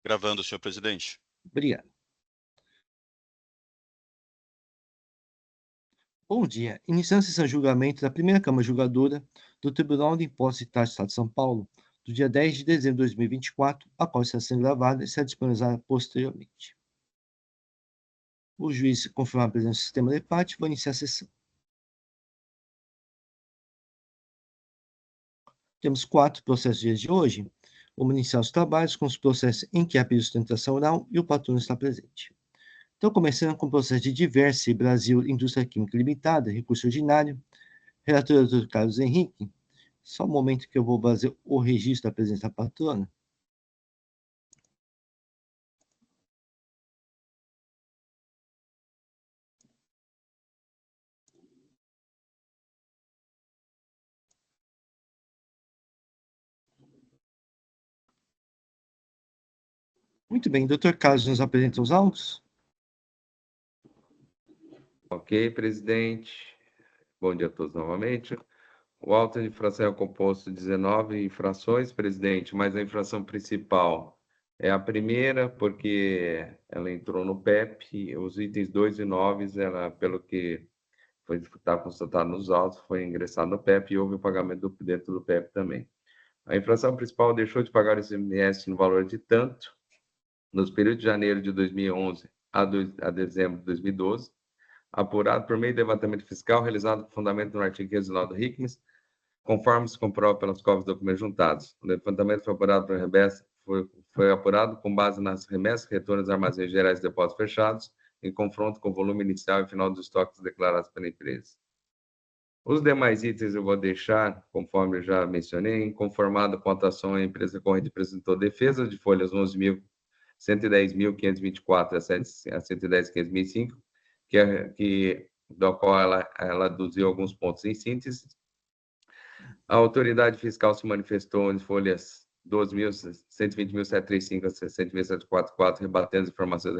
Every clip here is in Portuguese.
Gravando, senhor presidente. Obrigado. Bom dia. Iniciando a sessão de julgamento da primeira Câmara Julgadora do Tribunal de Impostos e Taxas do Estado de São Paulo, do dia 10 de dezembro de 2024, a qual está sendo gravada e será disponibilizada posteriormente. O juiz confirmar a presença do sistema de parte, vai iniciar a sessão. Temos 4 processos dias de hoje. Vamos iniciar os trabalhos com os processos em que há pedido de sustentação oral e o patrono está presente. Então, começando com o processo de Diverse Brasil Indústria Química Limitada, recurso ordinário. Relator Dr. Carlos Henrique, só um momento que eu vou fazer o registro da presença da patrona. Muito bem, Dr. Carlos nos apresenta os autos. Ok, presidente. Bom dia a todos novamente. O auto de infração é composto de 19 infrações, presidente, mas a infração principal é a primeira, porque ela entrou no PEP, os itens 2 e 9, ela, pelo que está constatado nos autos, foi ingressado no PEP e houve o pagamento dentro do PEP também. A infração principal deixou de pagar o ICMS no valor de tanto, nos períodos de janeiro de 2011 a dezembro de 2012, apurado por meio de levantamento fiscal realizado com fundamento no artigo 509 do RICMES, conforme se comprova pelas cópias de documentos juntados. O levantamento foi apurado por remessa, foi apurado com base nas remessas e retornos dos armazéns gerais de depósitos fechados, em confronto com o volume inicial e final dos estoques declarados pela empresa. Os demais itens eu vou deixar, conforme eu já mencionei, conformado com a atuação, a empresa corrente apresentou defesa de folhas 110.524 a 110.505, do qual ela aduziu alguns pontos em síntese. A autoridade fiscal se manifestou em folhas 12.120.735 a 60.744, rebatendo as informações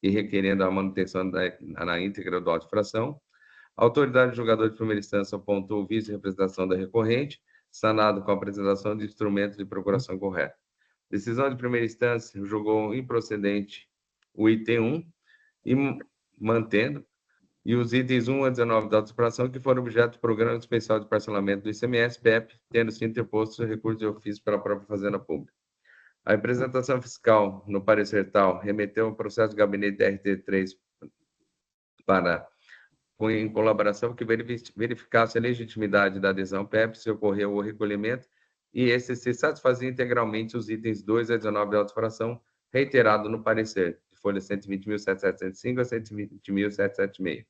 e requerendo a manutenção na íntegra do auto de infração. A autoridade julgadora de primeira instância apontou o vício de representação da recorrente, sanado com a apresentação de instrumento de procuração correta. Decisão de primeira instância julgou improcedente o item 1, e mantendo, e os itens 1 a 19 da auto-exploração, que foram objeto do Programa Especial de Parcelamento do ICMS, PEP, tendo sido interposto recurso de ofício pela própria Fazenda Pública. A representação fiscal, no parecer tal, remeteu ao processo do gabinete da RT3 em colaboração que verificasse a legitimidade da adesão PEP, se ocorreu o recolhimento, e esse se satisfazia integralmente os itens 2 a 19 da auto-exploração, reiterado no parecer, de folha 120.775 a 120.776.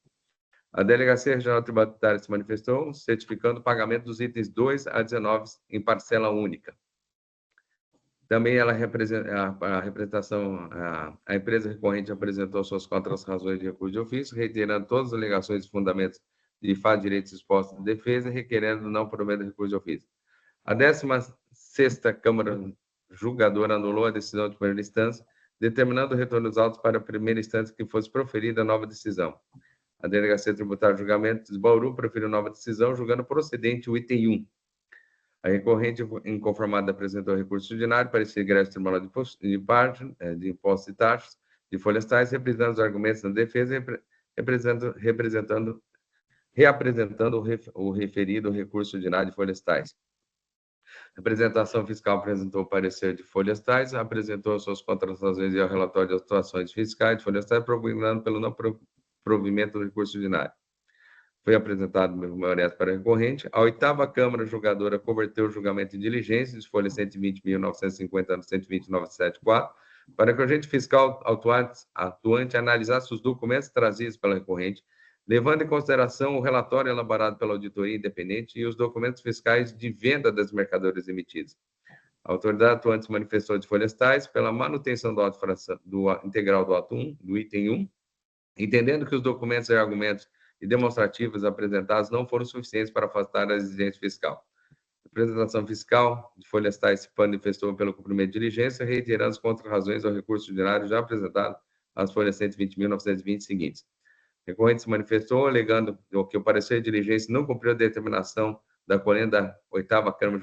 A Delegacia Regional Tributária se manifestou, certificando o pagamento dos itens 2 a 19 em parcela única. Também a empresa recorrente apresentou suas contras-razões de recurso de ofício, reiterando todas as alegações e fundamentos de fato de direitos expostos de defesa, requerendo não provimento de recurso de ofício. A 16ª Câmara Julgadora anulou a decisão de primeira instância, determinando o retorno dos autos para a primeira instância que fosse proferida a nova decisão. A Delegacia Tributária de Julgamento de Bauru preferiu nova decisão, julgando procedente o item 1. A recorrente inconformada apresentou recurso ordinário para esse ingresso do Tribunal de Impostos e Taxas de folhas tais, representando os argumentos da defesa e reapresentando o referido recurso ordinário de folhas tais. A representação fiscal apresentou o parecer de folhas tais, apresentou suas contratações e o relatório de atuações fiscais de folhas tais, propugnando pelo não provimento do recurso ordinário. Foi apresentado memoriais para a recorrente. A 8ª Câmara Julgadora converteu o julgamento em diligência de folha 120.950 a 120.974 para que o agente fiscal atuante analisasse os documentos trazidos pela recorrente, levando em consideração o relatório elaborado pela auditoria independente e os documentos fiscais de venda das mercadorias emitidas. A autoridade atuante se manifestou de folhas tais pela manutenção do integral do ato 1, do item 1, entendendo que os documentos e argumentos e demonstrativos apresentados não foram suficientes para afastar a exigência fiscal. A representação fiscal de folhas tais se manifestou pelo cumprimento de diligência, reiterando as contrarrazões ao recurso ordinário já apresentado às folhas 120.920 seguintes. A recorrente se manifestou alegando que o parecer de diligência não cumpriu a determinação da colenda da 8ª Câmara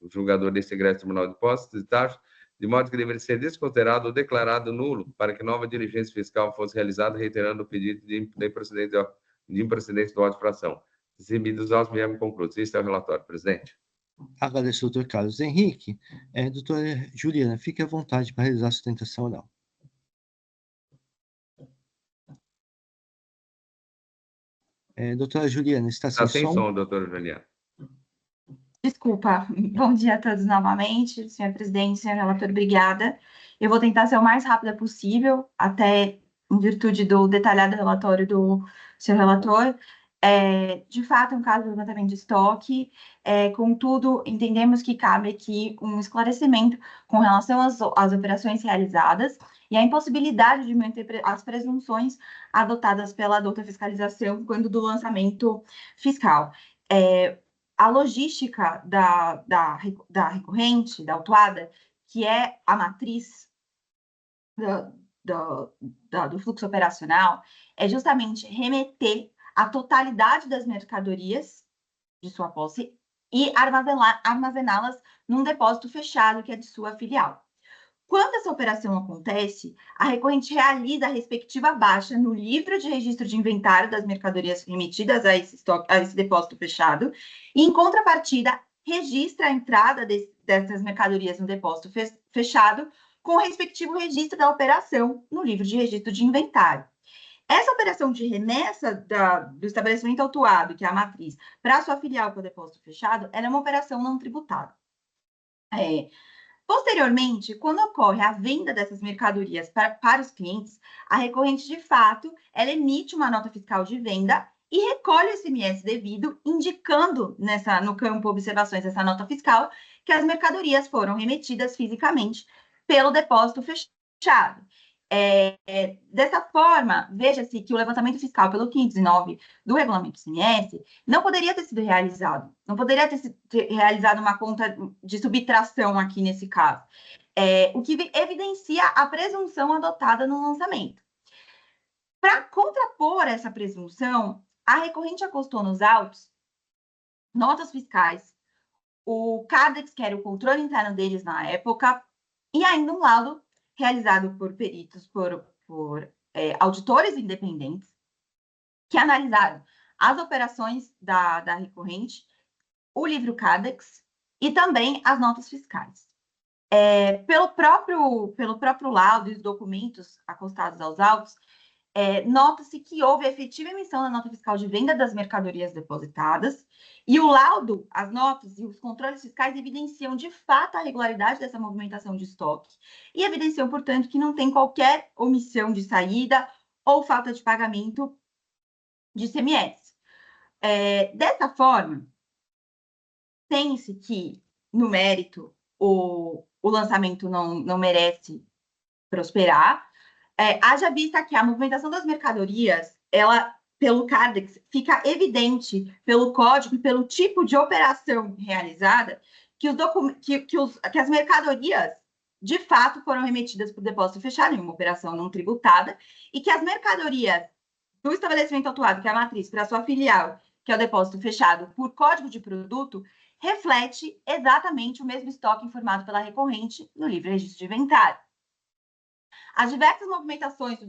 Julgadora deste ingresso do Tribunal de Impostos e Taxas de modo que deveria ser desconsiderado ou declarado nulo para que nova diligência fiscal fosse realizada, reiterando o pedido de improcedência do auto de infração. Recebidos os autos, mesmo concluídos. Este é o relatório, presidente. Agradeço ao doutor Carlos Henrique. Doutora Juliana, fique à vontade para realizar a sustentação oral. Doutora Juliana, está sem sem som? som, doutora Juliana. Desculpa. Bom dia a todos novamente, senhor presidente, senhor relator, obrigada. Eu vou tentar ser o mais rápida possível, até em virtude do detalhado relatório do senhor relator. De fato, é um caso de levantamento de estoque, contudo, entendemos que cabe aqui um esclarecimento com relação às operações realizadas e a impossibilidade de manter as presunções adotadas pela adulta fiscalização quando do lançamento fiscal. A logística da recorrente, da autuada, que é a matriz do fluxo operacional, é justamente remeter a totalidade das mercadorias de sua posse e armazená-las num depósito fechado que é de sua filial. Quando essa operação acontece, a recorrente realiza a respectiva baixa no livro de registro de inventário das mercadorias remetidas a esse depósito fechado, e, em contrapartida, registra a entrada dessas mercadorias no depósito fechado com o respectivo registro da operação no livro de registro de inventário. Essa operação de remessa do estabelecimento autuado, que é a matriz, para a sua filial, que é o depósito fechado, ela é uma operação não tributada. Posteriormente, quando ocorre a venda dessas mercadorias para os clientes, a recorrente, de fato, ela emite uma nota fiscal de venda e recolhe o ICMS devido, indicando no campo observações dessa nota fiscal que as mercadorias foram remetidas fisicamente pelo depósito fechado. Dessa forma, veja-se que o levantamento fiscal pelo 509 do regulamento ICMS não poderia ter sido realizado, não poderia ter realizado uma conta de subtração aqui nesse caso, o que evidencia a presunção adotada no lançamento. Para contrapor essa presunção, a recorrente acostou nos autos notas fiscais, o CADEX, que era o controle interno deles na época, e ainda um laudo realizado por peritos, por auditores independentes, que analisaram as operações da recorrente, o livro CADEX e também as notas fiscais. Pelo próprio laudo e os documentos acostados aos autos, nota-se que houve efetiva emissão da nota fiscal de venda das mercadorias depositadas, e o laudo, as notas e os controles fiscais evidenciam de fato a regularidade dessa movimentação de estoque, e evidenciam, portanto, que não tem qualquer omissão de saída ou falta de pagamento de ICMS. Dessa forma, tem-se que, no mérito, o lançamento não merece prosperar, haja vista que a movimentação das mercadorias, ela, pelo CADEX, fica evidente pelo código e pelo tipo de operação realizada que as mercadorias, de fato, foram remetidas para o depósito fechado em uma operação não tributada e que as mercadorias do estabelecimento autuado, que é a matriz, para a sua filial, que é o depósito fechado, por código de produto, reflete exatamente o mesmo estoque informado pela recorrente no livro de registro de inventário. As diversas movimentações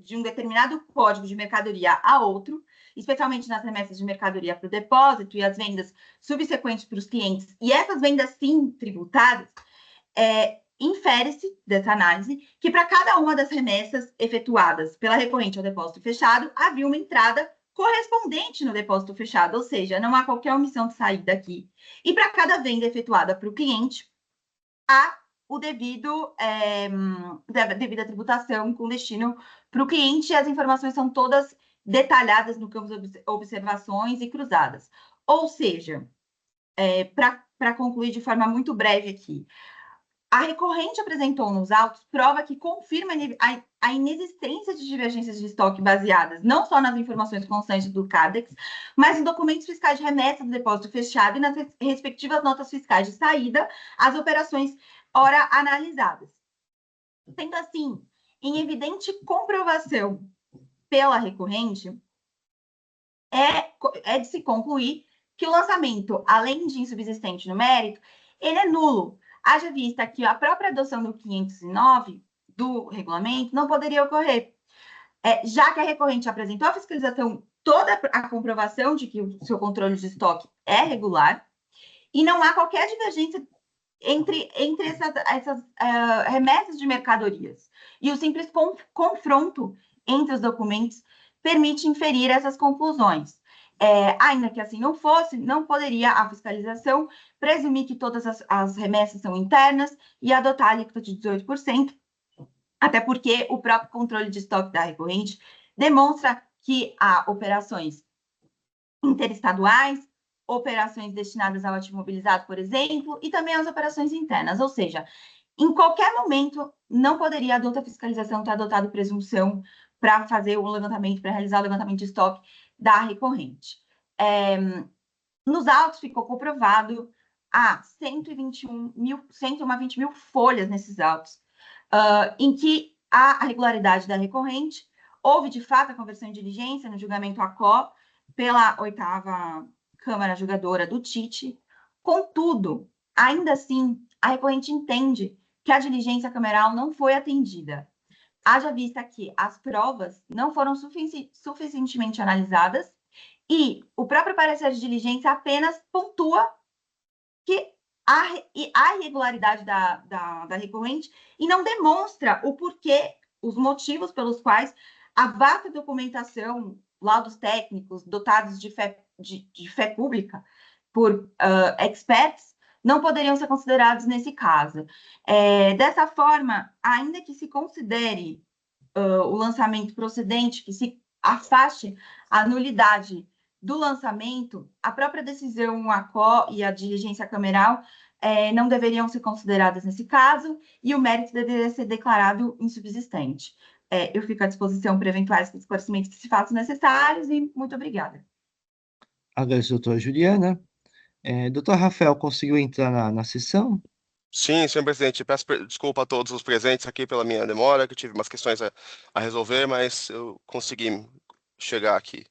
de um determinado código de mercadoria a outro, especialmente nas remessas de mercadoria para o depósito e as vendas subsequentes para os clientes, e essas vendas sim tributadas, infere-se dessa análise que para cada uma das remessas efetuadas pela recorrente ao depósito fechado, havia uma entrada correspondente no depósito fechado, ou seja, não há qualquer omissão de saída aqui. E para cada venda efetuada para o cliente, há devida tributação com destino para o cliente, e as informações são todas detalhadas no campo de observações e cruzadas. Ou seja, para concluir de forma muito breve aqui, a recorrente apresentou nos autos prova que confirma a inexistência de divergências de estoque baseadas não só nas informações constantes do CADEX, mas em documentos fiscais de remessa do depósito fechado e nas respectivas notas fiscais de saída, as operações ora analisadas. Sendo assim, em evidente comprovação pela recorrente, é de se concluir que o lançamento, além de insubsistente no mérito, ele é nulo, haja vista que a própria adoção do 509 do regulamento não poderia ocorrer, já que a recorrente apresentou à fiscalização toda a comprovação de que o seu controle de estoque é regular, e não há qualquer divergência entre essas remessas de mercadorias. E o simples confronto entre os documentos permite inferir essas conclusões. Ainda que assim não fosse, não poderia a fiscalização presumir que todas as remessas são internas e adotar a alíquota de 18%, até porque o próprio controle de estoque da recorrente demonstra que há operações interestaduais, operações destinadas ao ativo mobilizado, por exemplo, e também as operações internas, ou seja, em qualquer momento não poderia a douta fiscalização ter adotado presunção para fazer o levantamento, para realizar o levantamento de estoque da recorrente. Nos autos ficou comprovado 120 mil folhas nesses autos, em que há a regularidade da recorrente, houve de fato a conversão em diligência no julgamento ACO pela 8ª Câmara Julgadora do TIT. Contudo, ainda assim, a recorrente entende que a diligência cameral não foi atendida. Haja vista que as provas não foram suficientemente analisadas e o próprio parecer de diligência apenas pontua que há irregularidade da recorrente e não demonstra o porquê, os motivos pelos quais a vasta documentação, laudos técnicos dotados de fé pública por experts não poderiam ser considerados nesse caso. Dessa forma, ainda que se considere o lançamento procedente, que se afaste a nulidade do lançamento, a própria decisão ACO e a diligência cameral não deveriam ser consideradas nesse caso e o mérito deveria ser declarado insubsistente. Eu fico à disposição para eventuais esclarecimentos que se façam necessários e muito obrigada. Agradeço, doutora Juliana. Doutor Rafael, conseguiu entrar na sessão? Sim, senhor presidente. Peço desculpa a todos os presentes aqui pela minha demora, que tive umas questões a resolver, mas eu consegui chegar aqui.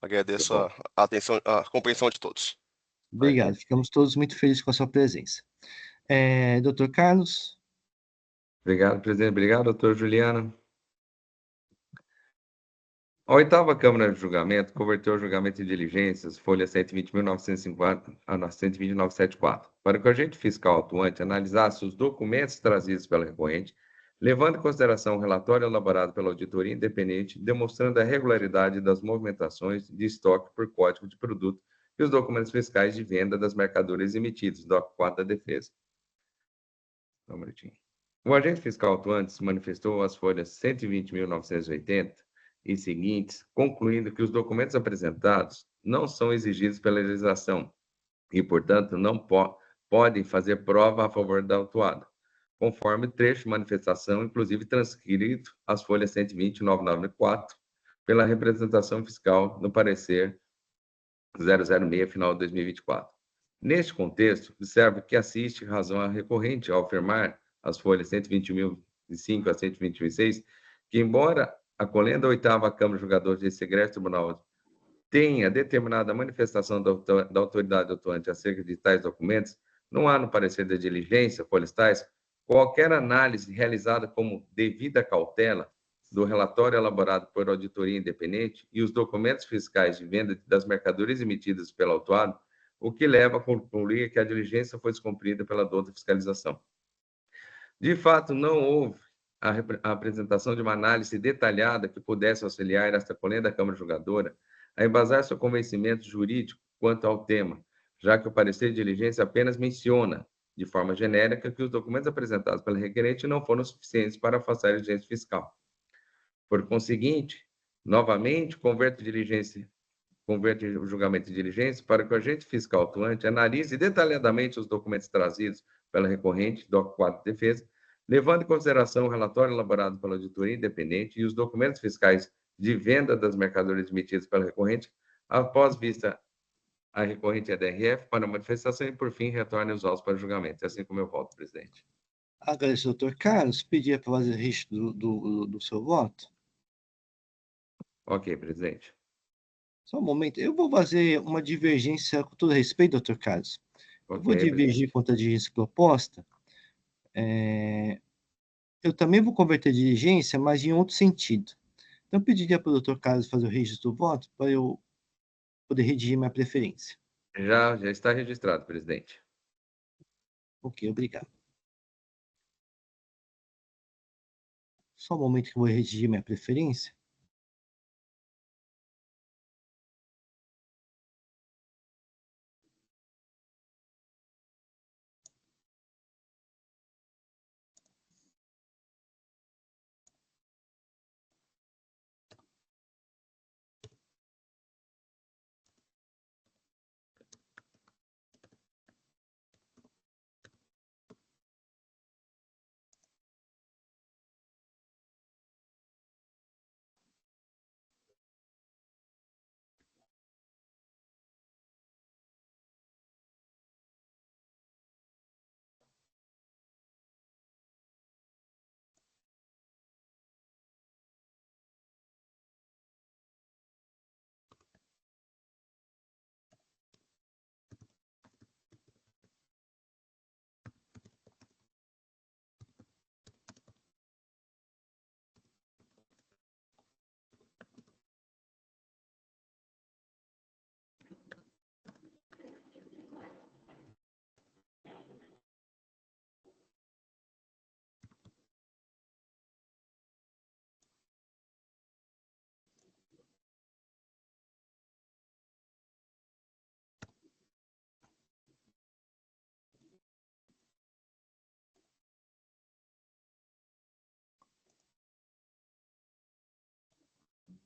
Agradeço a atenção, a compreensão de todos. Obrigado, ficamos todos muito felizes com a sua presença. Doutor Carlos? Obrigado, presidente. Obrigado, doutor Juliana. A 8ª Câmara de Julgamento converteu o julgamento de diligências, folha 120.950 a 120.974, para que o agente fiscal atuante analisasse os documentos trazidos pela recorrente, levando em consideração o relatório elaborado pela auditoria independente, demonstrando a regularidade das movimentações de estoque por código de produto e os documentos fiscais de venda das mercadorias emitidos, DOC 4 da Defesa. O agente fiscal atuante se manifestou às folhas 120.980 e seguintes, concluindo que os documentos apresentados não são exigidos pela legislação e, portanto, não podem fazer prova a favor da autuada, conforme trecho de manifestação, inclusive transcrito às folhas 120.994, pela representação fiscal no parecer 006, final de 2024. Neste contexto, observe que assiste razão à recorrente ao afirmar as folhas 121.005 a 121.006, que, embora acolhendo a 8ª Câmara Julgadora de Segredo Tribunal tenha determinada manifestação da autoridade atuante acerca de tais documentos, não há no parecer da diligência, folhas tais, qualquer análise realizada como devida cautela do relatório elaborado por auditoria independente e os documentos fiscais de venda das mercadorias emitidas pelo autuado, o que leva a concluir que a diligência foi descumprida pela douta fiscalização. De fato, não houve a apresentação de uma análise detalhada que pudesse auxiliar esta colenda Câmara Julgadora a embasar seu convencimento jurídico quanto ao tema, já que o parecer de diligência apenas menciona, de forma genérica, que os documentos apresentados pela requerente não foram suficientes para afastar a exigência fiscal. Por conseguinte, novamente, converte o julgamento de diligência para que o agente fiscal atuante analise detalhadamente os documentos trazidos pela recorrente, DOC 4 de Defesa, levando em consideração o relatório elaborado pela auditoria independente e os documentos fiscais de venda das mercadorias emitidas pela recorrente, após vista a recorrente DRF para a manifestação e, por fim, retorne os autos para julgamento. É assim como eu voto, presidente. Agradeço, doutor Carlos. Pedia para fazer registro do seu voto. Ok, presidente. Só um momento. Eu vou fazer uma divergência, com todo respeito, doutor Carlos. Eu vou divergir contra a divergência proposta, Eu também vou converter a diligência, mas em outro sentido. Então, eu pediria para o doutor Carlos fazer o registro do voto para eu poder redigir minha preferência. Já está registrado, presidente. Ok, obrigado. Só um momento que eu vou redigir minha preferência.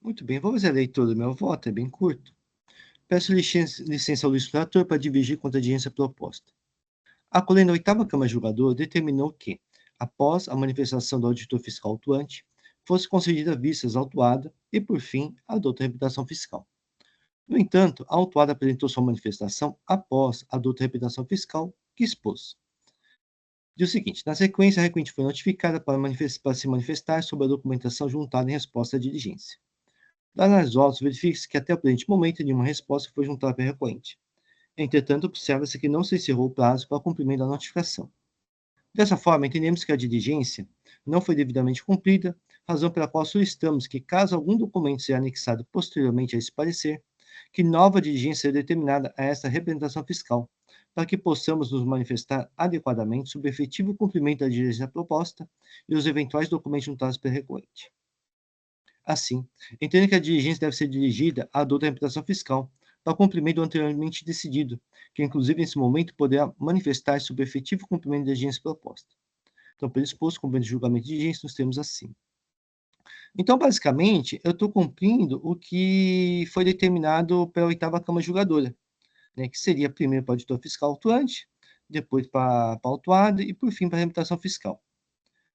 Muito bem, vou fazer a leitura do meu voto, é bem curto. Peço licença ao legislador para divergir contra a diligência proposta. Acolhendo a oitava Câmara Julgadora, determinou que, após a manifestação do auditor fiscal autuante, fosse concedida vistas à autuada e, por fim, a douta reputação fiscal. No entanto, a autuada apresentou sua manifestação após a douta reputação fiscal, que expôs. Diz o seguinte: na sequência, a requerente foi notificada para se manifestar sobre a documentação juntada em resposta à diligência. Da análise dos autos, verifica-se que até o presente momento nenhuma resposta foi juntada pela recorrente. Entretanto, observa-se que não se encerrou o prazo para o cumprimento da notificação. Dessa forma, entendemos que a diligência não foi devidamente cumprida, razão pela qual solicitamos que, caso algum documento seja anexado posteriormente a esse parecer, que nova diligência seja determinada a esta representação fiscal, para que possamos nos manifestar adequadamente sobre o efetivo cumprimento da diligência proposta e os eventuais documentos juntados pela recorrente. Assim, entendo que a diligência deve ser dirigida à douta reputação fiscal, para o cumprimento do anteriormente decidido, que inclusive nesse momento poderá manifestar sobre o efetivo cumprimento da diligência proposta. Então, pelo exposto, cumprimento de julgamento de diligência, nos termos assim. Então, basicamente, eu estou cumprindo o que foi determinado pela oitava Câmara Julgadora, né, que seria primeiro para o auditor fiscal autuante, depois para a autuada e, por fim, para a reputação fiscal.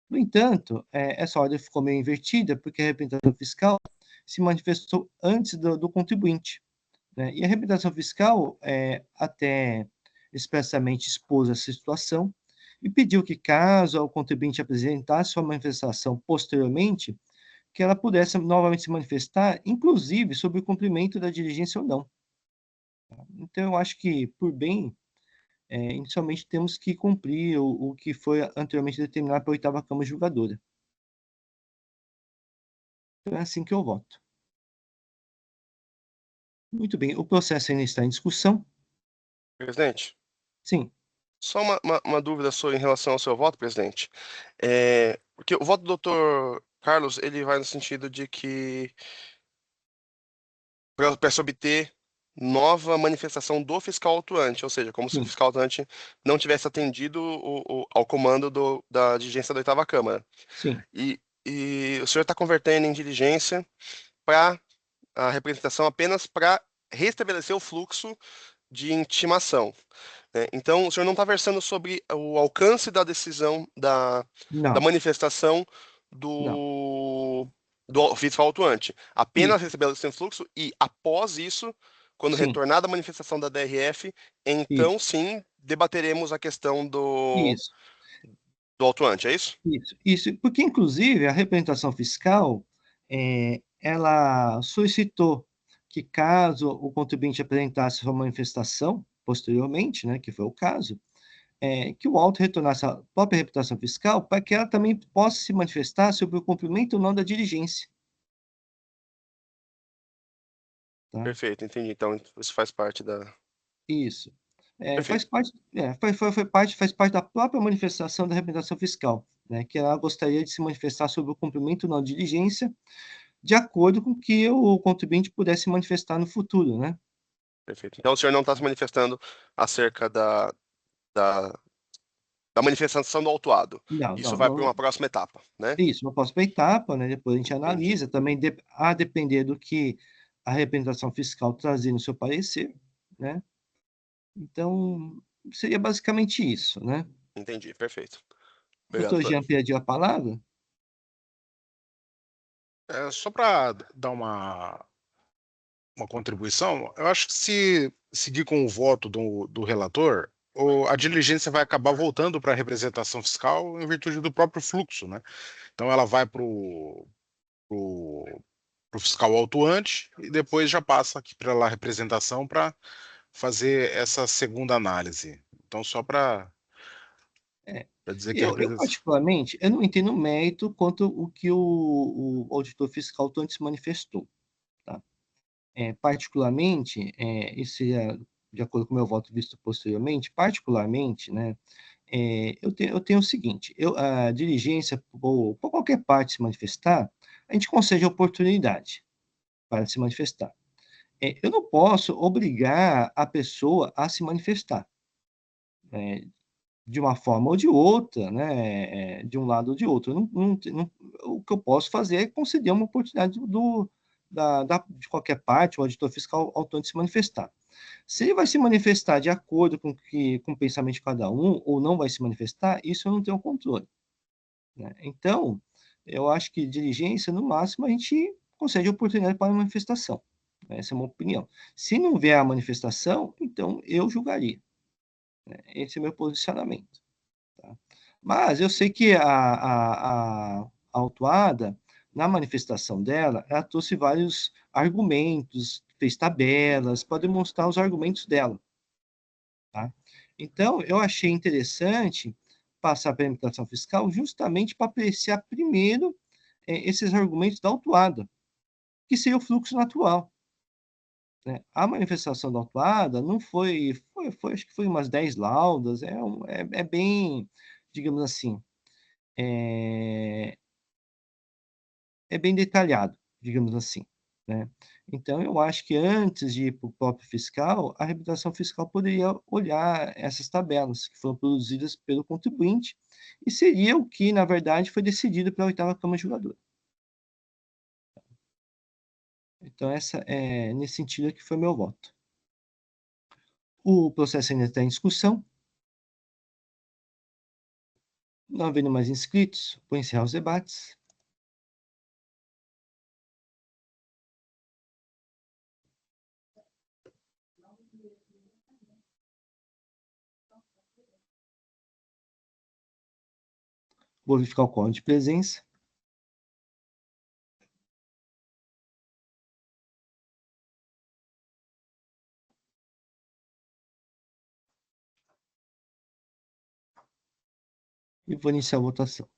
No entanto, essa ordem ficou meio invertida, porque a representação fiscal se manifestou antes do contribuinte, né? E a representação fiscal até expressamente expôs essa situação e pediu que, caso o contribuinte apresentasse sua manifestação posteriormente, que ela pudesse novamente se manifestar, inclusive sobre o cumprimento da diligência ou não. Então, eu acho que, por bem, inicialmente temos que cumprir o que foi anteriormente determinado pela oitava Câmara Julgadora. Então, é assim que eu voto. Muito bem, o processo ainda está em discussão. Presidente, Sim, só uma dúvida sua em relação ao seu voto, presidente. Porque o voto do doutor Carlos, ele vai no sentido de que para se obter nova manifestação do fiscal autuante, ou seja, como se o sim, fiscal autuante não tivesse atendido ao comando da diligência da oitava Câmara. sim, E o senhor está convertendo em diligência para a representação apenas para restabelecer o fluxo de intimação, né? Então, o senhor não está versando sobre o alcance da decisão da não, manifestação não, do fiscal autuante, apenas isso, restabelecer o fluxo e, após isso, quando sim, retornada a manifestação da DRF, então isso, sim debateremos a questão isso, do autuante, é isso? isso, porque inclusive a representação fiscal, ela solicitou que caso o contribuinte apresentasse sua manifestação posteriormente, né, que foi o caso, que o auto retornasse à própria reputação fiscal para que ela também possa se manifestar sobre o cumprimento ou não da diligência. Tá? Perfeito, entendi. Então, isso faz parte da. Isso. Faz Perfeito, parte, faz parte da própria manifestação da representação fiscal, né, que ela gostaria de se manifestar sobre o cumprimento ou não da diligência, de acordo com que o contribuinte pudesse manifestar no futuro, né? perfeito. Então, o senhor não está se manifestando acerca da, da manifestação do autuado. Não, Isso não, vai para não. uma próxima etapa, né? Isso, uma próxima etapa, né? Depois a gente Entendi. analisa, também a depender do que a representação fiscal trazer no seu parecer, né? Então, seria basicamente isso, né? Entendi, perfeito. Obrigado, Doutor doutor. Jean pediu a palavra? Só para dar uma contribuição, eu acho que se seguir com o voto do relator, a diligência vai acabar voltando para a representação fiscal em virtude do próprio fluxo, né? Então ela vai para o fiscal autuante e depois já passa aqui para a representação para fazer essa segunda análise. Então, só para É. dizer que a Eu representação. particularmente, eu não entendo o mérito quanto o que o auditor fiscal tanto se manifestou, tá? Particularmente, isso é de acordo com o meu voto visto posteriormente, particularmente, né, eu tenho o seguinte, a diligência, ou por qualquer parte se manifestar, a gente concede a oportunidade para se manifestar. Eu não posso obrigar a pessoa a se manifestar, de uma forma ou de outra, né, de um lado ou de outro. O que eu posso fazer é conceder uma oportunidade de qualquer parte, o auditor fiscal autônomo de se manifestar. Se ele vai se manifestar de acordo com o pensamento de cada um, ou não vai se manifestar, isso eu não tenho controle, né? Então, eu acho que diligência, no máximo, a gente concede oportunidade para a manifestação, né? Essa é uma opinião. Se não vier a manifestação, então eu julgaria, né? Esse é o meu posicionamento, tá? Mas eu sei que a autuada, na manifestação dela, ela trouxe vários argumentos, fez tabelas para demonstrar os argumentos dela, tá? Então, eu achei interessante passar pela imputação fiscal justamente para apreciar primeiro esses argumentos da autuada, que seria o fluxo natural, né? A manifestação da autuada não acho que foi umas 10 laudas, é bem, digamos assim, é, é bem detalhado, digamos assim, né? Então, eu acho que antes de ir para o próprio fiscal, a reputação fiscal poderia olhar essas tabelas que foram produzidas pelo contribuinte e seria o que, na verdade, foi decidido pela oitava Câmara Julgadora. Então, nesse sentido que foi meu voto. O processo ainda está em discussão. Não havendo mais inscritos, vou encerrar os debates. Vou verificar o quórum de presença. E vou iniciar a votação.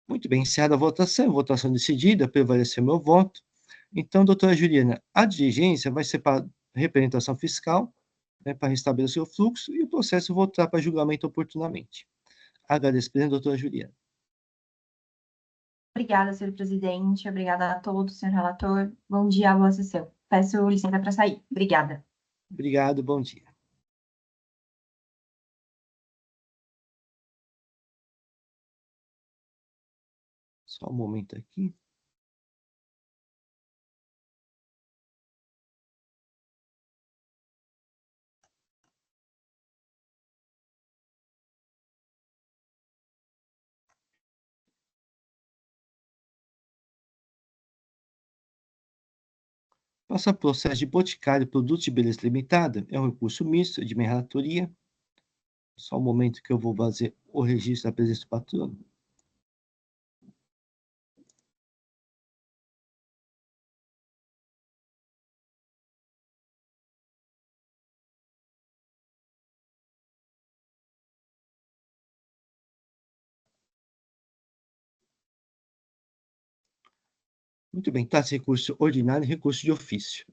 Muito bem, encerrada a votação decidida, prevaleceu meu voto. Então, doutora Juliana, a diligência vai ser para representação fiscal, né, para restabelecer o fluxo, e o processo voltar para julgamento oportunamente. Agradeço, presidente, doutora Juliana. Obrigada, senhor presidente. Obrigada a todos, senhor relator. Bom dia, boa sessão. Peço licença para sair. Obrigada. Obrigado, bom dia. Só um momento aqui. Passa processo de Boticário Produtos de Beleza Limitada, é um recurso misto de minha relatoria. Só um momento que eu vou fazer o registro da presença do patrono. Muito bem, tá, recurso ordinário e recurso de ofício.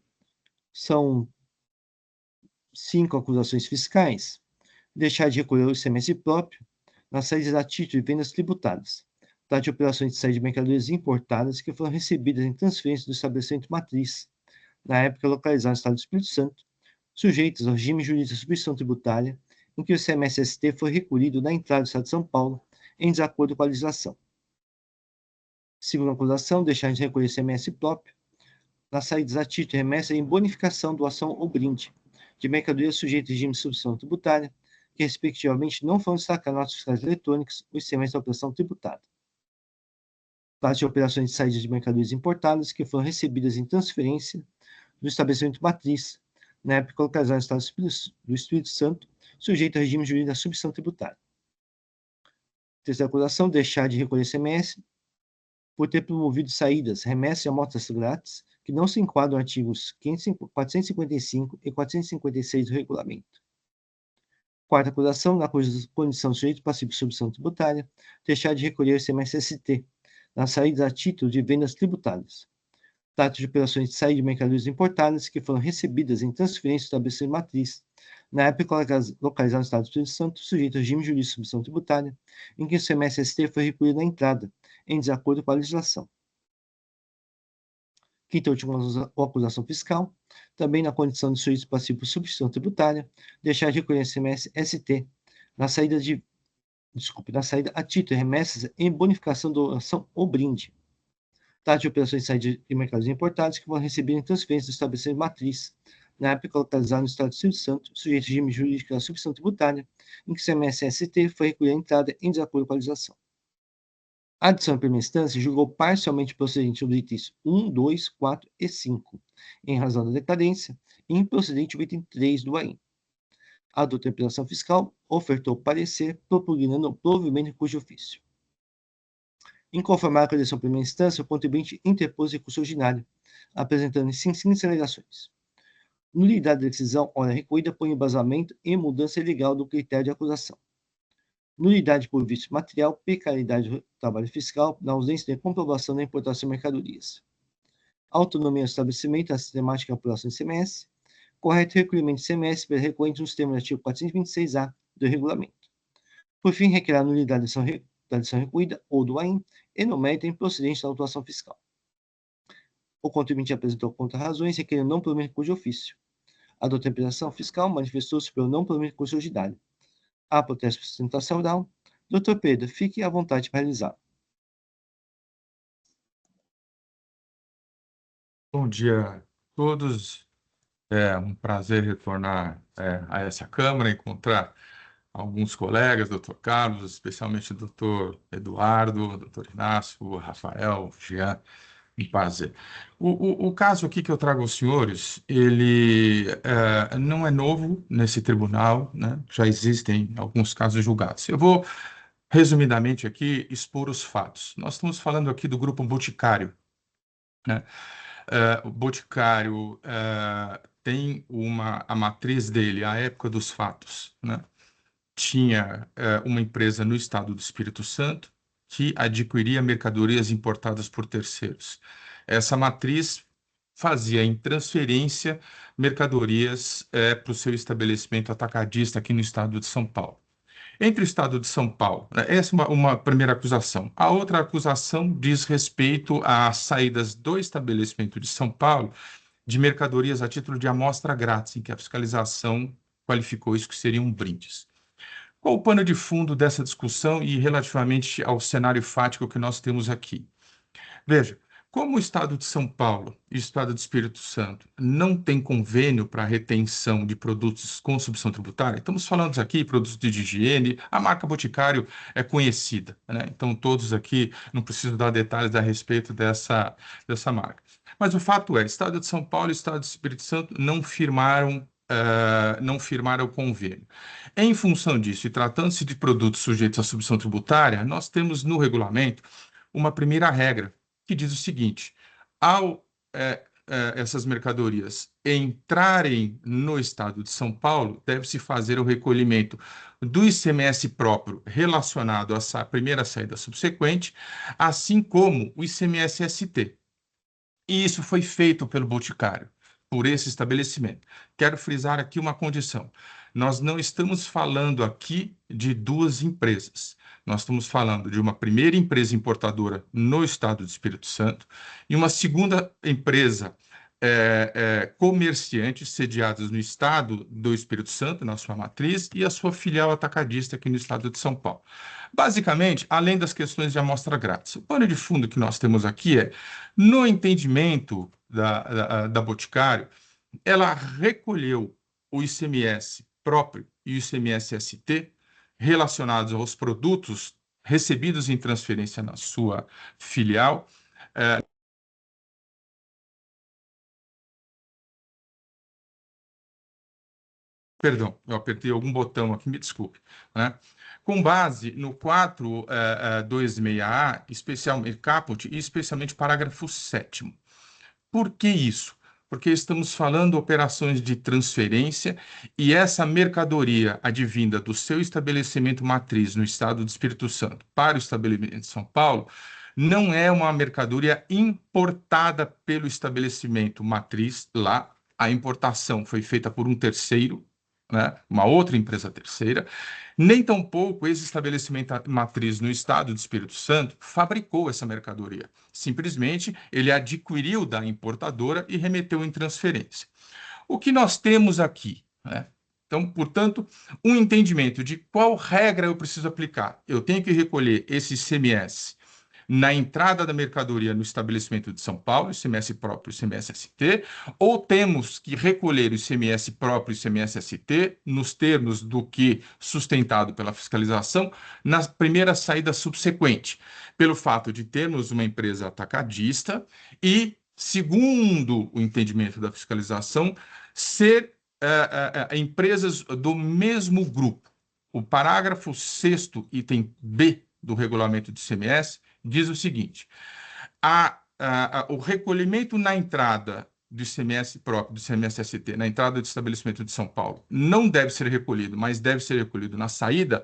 São 5 acusações fiscais. Deixar de recolher o ICMS próprio nas saídas a título de vendas tributadas. Trata de operações de saída de mercadorias importadas que foram recebidas em transferência do estabelecimento matriz, na época localizado no Estado do Espírito Santo, sujeitas ao regime jurídico de substituição tributária, em que o ICMS-ST foi recolhido na entrada do Estado de São Paulo, em desacordo com a legislação. Segunda acusação, deixar de recolher ICMS próprio nas saídas a título de remessa em bonificação, doação ou brinde de mercadorias sujeitas ao regime de substituição tributária, que respectivamente não foram destacadas notas fiscais eletrônicas ou ICMS da operação tributada. Trata de operações de saída de mercadorias importadas que foram recebidas em transferência do estabelecimento matriz, na época localizado no Estado do Espírito Santo, sujeito ao regime jurídico da substituição tributária. Terceira acusação, deixar de recolher ICMS por ter promovido saídas, remessas e amostras grátis que não se enquadram nos artigos 455 e 456 do regulamento. Quarta acusação, na condição de sujeito passivo de substituição tributária, deixar de recolher o ICMS-ST nas saídas a título de vendas tributadas. Trata de operações de saída de mercadorias importadas que foram recebidas em transferência do estabelecimento matriz, na época localizado no Estado do Espírito Santo, sujeito ao regime jurídico de substituição tributária, em que o ICMS-ST foi recolhido na entrada, em desacordo com a legislação. Quinta e última acusação fiscal, também na condição de sujeito passivo por substituição tributária, deixar de recolher ICMS-ST na saída a título de remessas em bonificação, doação ou brinde. Trata de operações de saída de mercadorias importadas que foram recebidas em transferência do estabelecimento matriz, na época localizado no Estado do Espírito Santo, sujeito ao regime jurídico da substituição tributária, em que o ICMS-ST foi recolhido à entrada em desacordo com a legislação. A adição em primeira instância julgou parcialmente procedente sobre itens 1, 2, 4 e 5, em razão da decadência, e improcedente o item 3 do AIM. A doutora Interpretação Fiscal ofertou parecer propugnando o provimento de recurso de ofício. Inconformado com a decisão em primeira instância, o contribuinte interpôs recurso ordinário, apresentando em seguintes alegações: nulidade da decisão, ora recolhida por embasamento e mudança ilegal do critério de acusação. Nulidade por vício material, precariedade do trabalho fiscal, na ausência de comprovação da importação de mercadorias. Autonomia do estabelecimento na sistemática de apuração de ICMS. Correto recolhimento de ICMS pelo recorrente nos termos do artigo 426-A do regulamento. Por fim, requerer a nulidade da decisão recolhida ou do AIM e no mérito improcedente da autuação fiscal. O contribuinte apresentou contra-razões requerendo não provimento de recurso de ofício. A doutora Interpretação Fiscal manifestou-se pelo não provimento de recurso ordinário. Há protesto por sustentação oral. Doutor Pedro, fique à vontade para realizar. Bom dia a todos. É um prazer retornar a essa Câmara, encontrar alguns colegas, doutor Carlos, especialmente o doutor Eduardo, doutor Inácio, Rafael, Jean, um prazer. O caso aqui que eu trago aos senhores, ele não é novo nesse tribunal, né? Já existem alguns casos julgados. Eu vou, resumidamente aqui, expor os fatos. Nós estamos falando aqui do Grupo Boticário, né? O Boticário tem a matriz dele, a época dos fatos, né? Tinha uma empresa no estado do Espírito Santo que adquiria mercadorias importadas por terceiros. Essa matriz fazia em transferência mercadorias para o seu estabelecimento atacadista aqui no estado de São Paulo. Entre o estado de São Paulo, essa é uma primeira acusação. A outra acusação diz respeito às saídas do estabelecimento de São Paulo de mercadorias a título de amostra grátis, em que a fiscalização qualificou isso que seriam brindes. Qual o pano de fundo dessa discussão e relativamente ao cenário fático que nós temos aqui? Veja, como o Estado de São Paulo e o Estado do Espírito Santo não têm convênio para retenção de produtos com substituição tributária, estamos falando aqui de produtos de higiene, a marca Boticário é conhecida, né? Então todos aqui não precisam dar detalhes a respeito dessa marca. Mas o fato é, Estado de São Paulo e Estado do Espírito Santo não firmaram o convênio. Em função disso, e tratando-se de produtos sujeitos à subvenção tributária, nós temos no regulamento uma primeira regra, que diz o seguinte: ao essas mercadorias entrarem no Estado de São Paulo, deve-se fazer o recolhimento do ICMS próprio relacionado à primeira saída subsequente, assim como o ICMS-ST. E isso foi feito pelo Boticário, por esse estabelecimento. Quero frisar aqui uma condição. Nós não estamos falando aqui de duas empresas. Nós estamos falando de uma primeira empresa importadora no Estado do Espírito Santo e uma segunda empresa comerciante sediadas no Estado do Espírito Santo, na sua matriz, e a sua filial atacadista aqui no Estado de São Paulo. Basicamente, além das questões de amostra grátis, o pano de fundo que nós temos aqui é, no entendimento da Boticário, ela recolheu o ICMS próprio e o ICMS-ST relacionados aos produtos recebidos em transferência na sua filial. Perdão, eu apertei algum botão aqui, me desculpe, né? Com base no 426A, especialmente caput e especialmente parágrafo 7º. Por que isso? Porque estamos falando de operações de transferência e essa mercadoria advinda do seu estabelecimento matriz no Estado do Espírito Santo para o estabelecimento de São Paulo não é uma mercadoria importada pelo estabelecimento matriz lá. A importação foi feita por um terceiro, né, uma outra empresa terceira, nem tampouco esse estabelecimento matriz no Estado do Espírito Santo fabricou essa mercadoria. Simplesmente, ele adquiriu da importadora e remeteu em transferência. O que nós temos aqui, né? Então, portanto, um entendimento de qual regra eu preciso aplicar. Eu tenho que recolher esse ICMS na entrada da mercadoria no estabelecimento de São Paulo, ICMS próprio e ICMS-ST, ou temos que recolher o ICMS próprio e ICMS-ST nos termos do que sustentado pela fiscalização na primeira saída subsequente, pelo fato de termos uma empresa atacadista e, segundo o entendimento da fiscalização, ser empresas do mesmo grupo. O parágrafo 6º, item B do regulamento de ICMS, diz o seguinte: o recolhimento na entrada do ICMS próprio, do ICMS-ST, na entrada do estabelecimento de São Paulo, não deve ser recolhido, mas deve ser recolhido na saída,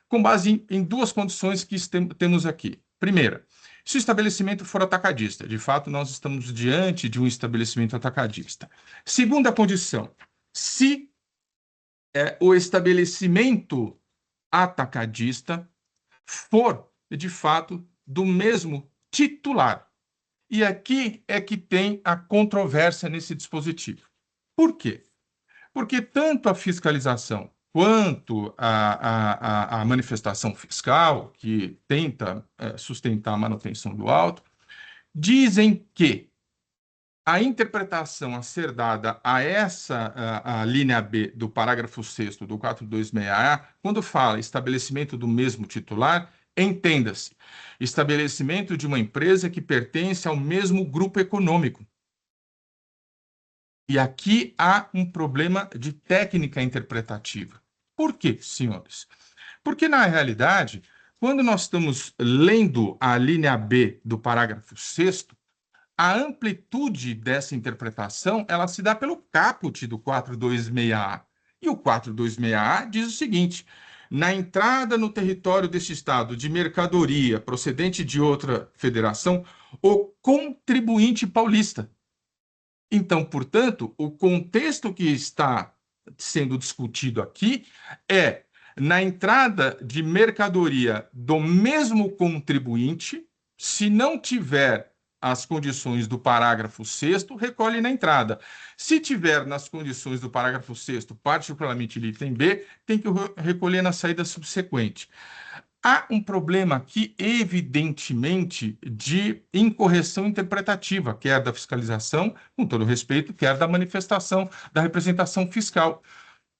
com base em duas condições que temos aqui. Primeira, se o estabelecimento for atacadista, de fato, nós estamos diante de um estabelecimento atacadista. Segunda condição, se o estabelecimento atacadista for, de fato, do mesmo titular. E aqui é que tem a controvérsia nesse dispositivo. Por quê? Porque tanto a fiscalização quanto a manifestação fiscal, que tenta sustentar a manutenção do auto, dizem que a interpretação a ser dada a essa a linha B do parágrafo 6º do 426A, quando fala estabelecimento do mesmo titular, entenda-se, estabelecimento de uma empresa que pertence ao mesmo grupo econômico. E aqui há um problema de técnica interpretativa. Por quê, senhores? Porque, na realidade, quando nós estamos lendo a linha B do parágrafo 6º, a amplitude dessa interpretação ela se dá pelo caput do 426A. E o 426A diz o seguinte: na entrada no território deste Estado de mercadoria procedente de outra federação, o contribuinte paulista. Então, portanto, o contexto que está sendo discutido aqui é na entrada de mercadoria do mesmo contribuinte, se não tiver as condições do parágrafo 6º, recolhe na entrada. Se tiver nas condições do parágrafo 6º, particularmente o item B, tem que recolher na saída subsequente. Há um problema aqui, evidentemente, de incorreção interpretativa, quer da fiscalização, com todo respeito, quer da manifestação da representação fiscal.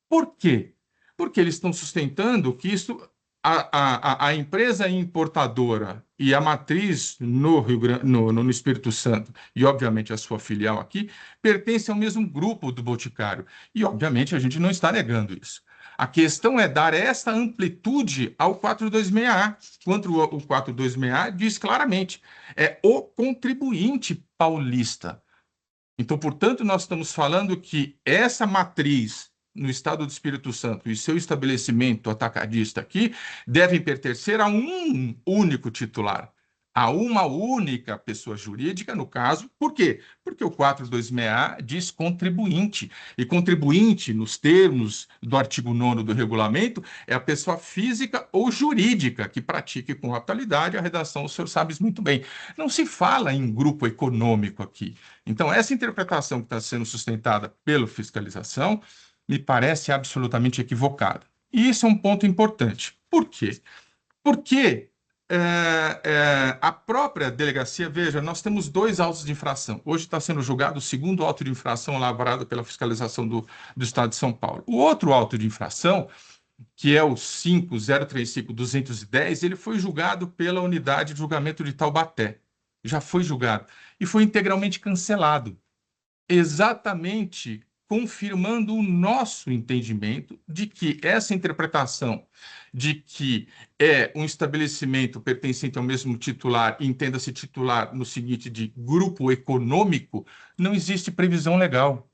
Por quê? Porque eles estão sustentando que isso a empresa importadora e a matriz no Espírito Santo, e obviamente a sua filial aqui, pertencem ao mesmo grupo do Boticário. E obviamente a gente não está negando isso. A questão é dar essa amplitude ao 426A, quanto o 426A diz claramente, é o contribuinte paulista. Então, portanto, nós estamos falando que essa matriz no estado do Espírito Santo e seu estabelecimento atacadista aqui devem pertencer a um único titular, a uma única pessoa jurídica, no caso. Por quê? Porque o 426A diz contribuinte, e contribuinte, nos termos do artigo 9º do regulamento, é a pessoa física ou jurídica que pratique com atualidade a redação, o senhor sabe muito bem. Não se fala em grupo econômico aqui. Então, essa interpretação que está sendo sustentada pela fiscalização me parece absolutamente equivocada. E isso é um ponto importante. Por quê? Porque a própria delegacia, veja, nós temos 2 autos de infração. Hoje está sendo julgado o segundo auto de infração lavrado pela fiscalização do Estado de São Paulo. O outro auto de infração, que é o 5035-210, ele foi julgado pela unidade de julgamento de Taubaté. Já foi julgado. E foi integralmente cancelado. Exatamente confirmando o nosso entendimento de que essa interpretação de que é um estabelecimento pertencente ao mesmo titular, entenda-se titular no seguinte de grupo econômico, não existe previsão legal.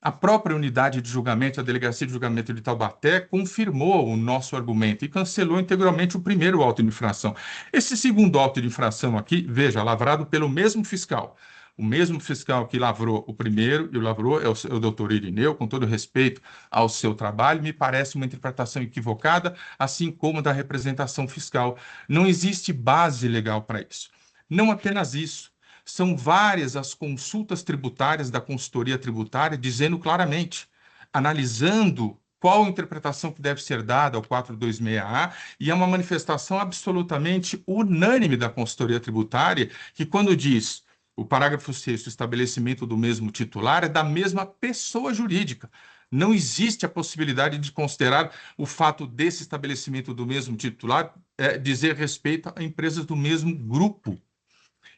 A própria unidade de julgamento, a Delegacia de Julgamento de Taubaté, confirmou o nosso argumento e cancelou integralmente o primeiro auto de infração. Esse segundo auto de infração aqui, veja, lavrado pelo mesmo fiscal. O mesmo fiscal que lavrou o primeiro e o lavrou é o doutor Irineu, com todo respeito ao seu trabalho, me parece uma interpretação equivocada, assim como da representação fiscal. Não existe base legal para isso. Não apenas isso. São várias as consultas tributárias da consultoria tributária dizendo claramente, analisando qual a interpretação que deve ser dada ao 426A, e é uma manifestação absolutamente unânime da consultoria tributária, que quando diz o parágrafo 6º, estabelecimento do mesmo titular, é da mesma pessoa jurídica. Não existe a possibilidade de considerar o fato desse estabelecimento do mesmo titular dizer respeito a empresas do mesmo grupo.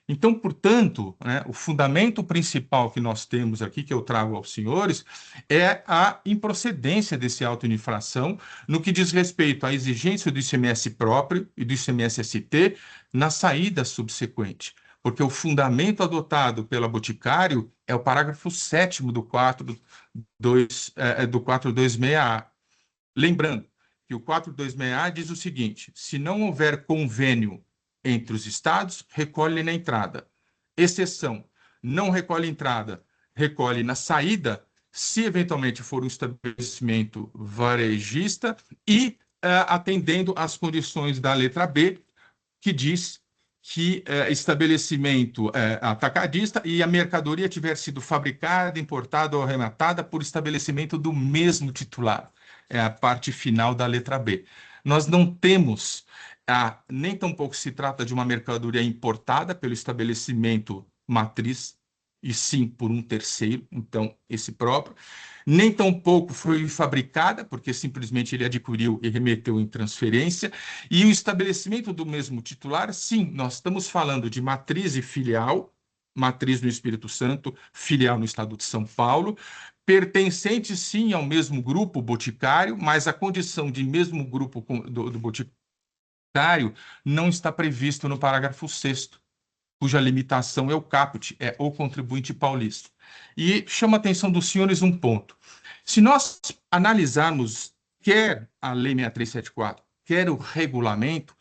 Então, portanto, o fundamento principal que nós temos aqui, que eu trago aos senhores, é a improcedência desse auto de infração no que diz respeito à exigência do ICMS próprio e do ICMS-ST na saída subsequente. Porque o fundamento adotado pela Boticário é o parágrafo 7º do 426A. Lembrando que o 426A diz o seguinte: se não houver convênio entre os estados, recolhe na entrada. Exceção, não recolhe entrada, recolhe na saída, se eventualmente for um estabelecimento varejista e atendendo às condições da letra B, que diz que estabelecimento atacadista e a mercadoria tiver sido fabricada, importada ou arrematada por estabelecimento do mesmo titular. É a parte final da letra B. Nós não temos, nem tampouco se trata de uma mercadoria importada pelo estabelecimento matriz, e sim por um terceiro, então esse próprio, nem tampouco foi fabricada, porque simplesmente ele adquiriu e remeteu em transferência, e o estabelecimento do mesmo titular, sim, nós estamos falando de matriz e filial, matriz no Espírito Santo, filial no estado de São Paulo, pertencente sim ao mesmo grupo boticário, mas a condição de mesmo grupo do boticário não está previsto no parágrafo 6º, cuja limitação é o caput, é o contribuinte paulista. E chama a atenção dos senhores um ponto. Se nós analisarmos quer a Lei 6374, quer o regulamento,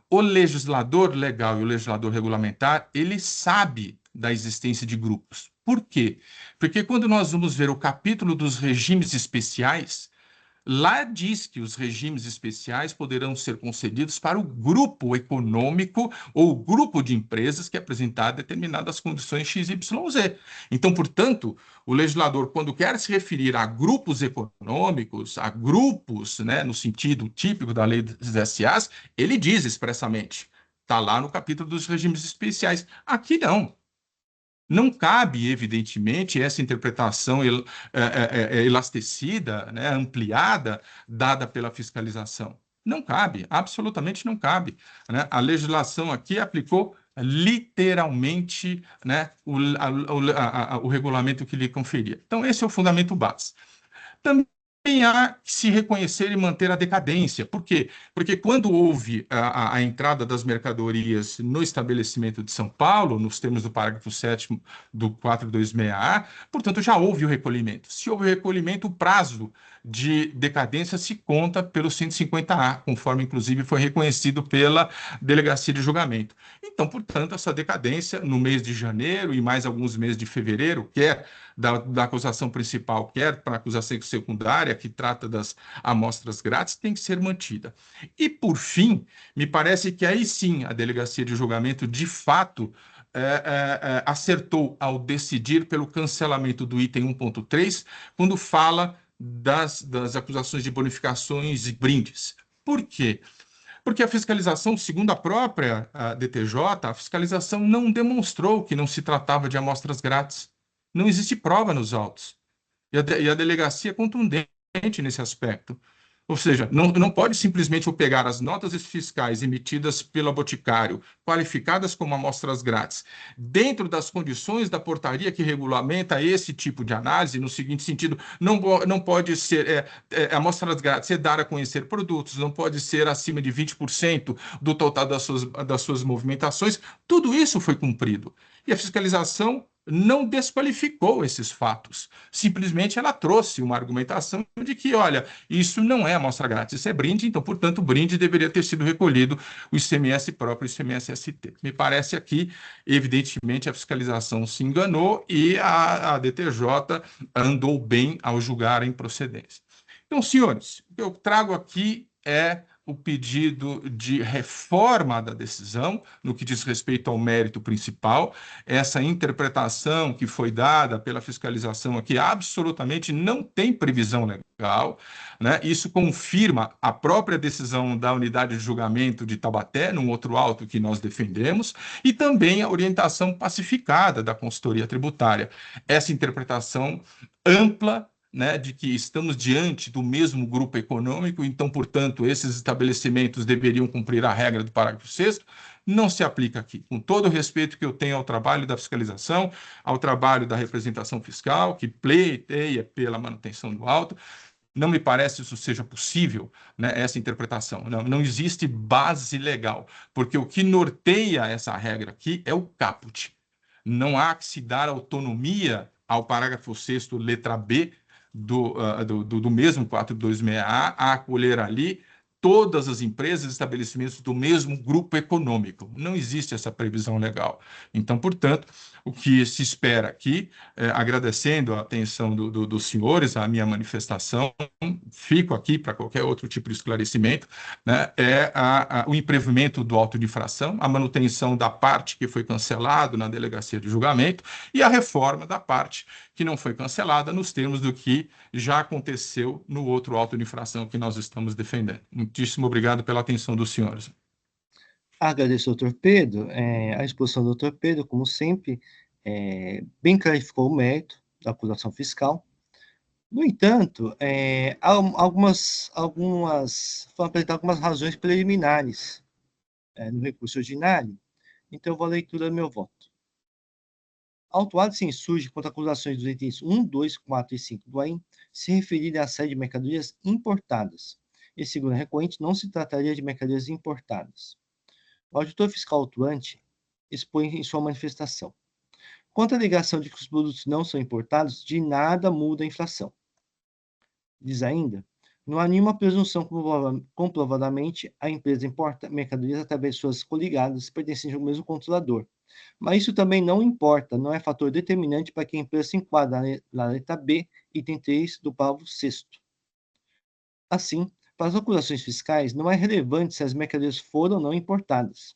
o legislador legal e o legislador regulamentar, ele sabe da existência de grupos. Por quê? Porque quando nós vamos ver o capítulo dos regimes especiais, lá diz que os regimes especiais poderão ser concedidos para o grupo econômico ou grupo de empresas que apresentar determinadas condições XYZ. Então, portanto, o legislador, quando quer se referir a grupos econômicos, a grupos, no sentido típico da lei das SAs, ele diz expressamente, está lá no capítulo dos regimes especiais. Aqui não. Não cabe, evidentemente, essa interpretação elastecida, ampliada, dada pela fiscalização. Não cabe, absolutamente não cabe, né? A legislação aqui aplicou literalmente, né, o regulamento que lhe conferia. Então, esse é o fundamento base. Também há que se reconhecer e manter a decadência. Por quê? Porque quando houve a entrada das mercadorias no estabelecimento de São Paulo, nos termos do parágrafo 7º do 426A, portanto, já houve o recolhimento. Se houve o recolhimento, o prazo de decadência se conta pelo 150A, conforme, inclusive, foi reconhecido pela Delegacia de Julgamento. Então, portanto, essa decadência, no mês de janeiro e mais alguns meses de fevereiro, quer da acusação principal, quer para a acusação secundária, que trata das amostras grátis, tem que ser mantida. E, por fim, me parece que aí sim a Delegacia de Julgamento, de fato, acertou ao decidir pelo cancelamento do item 1.3, quando fala das acusações de bonificações e brindes. Por quê? Porque a fiscalização, segundo a própria DTJ, a fiscalização não demonstrou que não se tratava de amostras grátis. Não existe prova nos autos. E a delegacia é contundente nesse aspecto. Ou seja, não pode simplesmente eu pegar as notas fiscais emitidas pelo Boticário, qualificadas como amostras grátis, dentro das condições da portaria que regulamenta esse tipo de análise, no seguinte sentido, não pode ser amostras grátis, é dar a conhecer produtos, não pode ser acima de 20% do total das suas movimentações. Tudo isso foi cumprido. E a fiscalização não desqualificou esses fatos. Simplesmente ela trouxe uma argumentação de que, olha, isso não é amostra grátis, isso é brinde, então, portanto, o brinde deveria ter sido recolhido o ICMS próprio, o ICMS-ST. Me parece aqui, evidentemente, a fiscalização se enganou e a DTJ andou bem ao julgar a improcedência. Então, senhores, o que eu trago aqui é o pedido de reforma da decisão, no que diz respeito ao mérito principal. Essa interpretação que foi dada pela fiscalização aqui absolutamente não tem previsão legal, né? Isso confirma a própria decisão da unidade de julgamento de Taubaté, num outro auto que nós defendemos, e também a orientação pacificada da consultoria tributária. Essa interpretação ampla, né, de que estamos diante do mesmo grupo econômico, então, portanto, esses estabelecimentos deveriam cumprir a regra do parágrafo 6º, não se aplica aqui. Com todo o respeito que eu tenho ao trabalho da fiscalização, ao trabalho da representação fiscal, que pleiteia pela manutenção do auto, não me parece isso seja possível, né, essa interpretação. Não existe base legal, porque o que norteia essa regra aqui é o caput. Não há que se dar autonomia ao parágrafo 6º, letra B, do mesmo 426A, a acolher ali todas as empresas e estabelecimentos do mesmo grupo econômico. Não existe essa previsão legal. Então, portanto, o que se espera aqui, agradecendo a atenção dos senhores, a minha manifestação, fico aqui para qualquer outro tipo de esclarecimento, né, o improvimento do auto de infração, a manutenção da parte que foi cancelado na delegacia de julgamento e a reforma da parte que não foi cancelada nos termos do que já aconteceu no outro auto de infração que nós estamos defendendo. Muitíssimo obrigado pela atenção dos senhores. Agradeço ao Dr. Pedro. A exposição do Dr. Pedro, como sempre, bem clarificou o mérito da acusação fiscal. No entanto, foram apresentadas algumas razões preliminares no recurso ordinário, então eu vou à leitura do meu voto. Autuado se insurge contra acusações dos itens 1, 2, 4 e 5 do AIM se referirem à série de mercadorias importadas, e segundo a recorrente, não se trataria de mercadorias importadas. O auditor fiscal autuante expõe em sua manifestação: quanto à alegação de que os produtos não são importados, de nada muda a inflação. Diz ainda: não há nenhuma presunção comprovadamente a empresa importa mercadorias através de suas coligadas pertencentes ao mesmo controlador. Mas isso também não importa, não é fator determinante para que a empresa se enquadre na letra B, item 3 do parágrafo 6º. Assim, para as acusações fiscais, não é relevante se as mercadorias foram ou não importadas.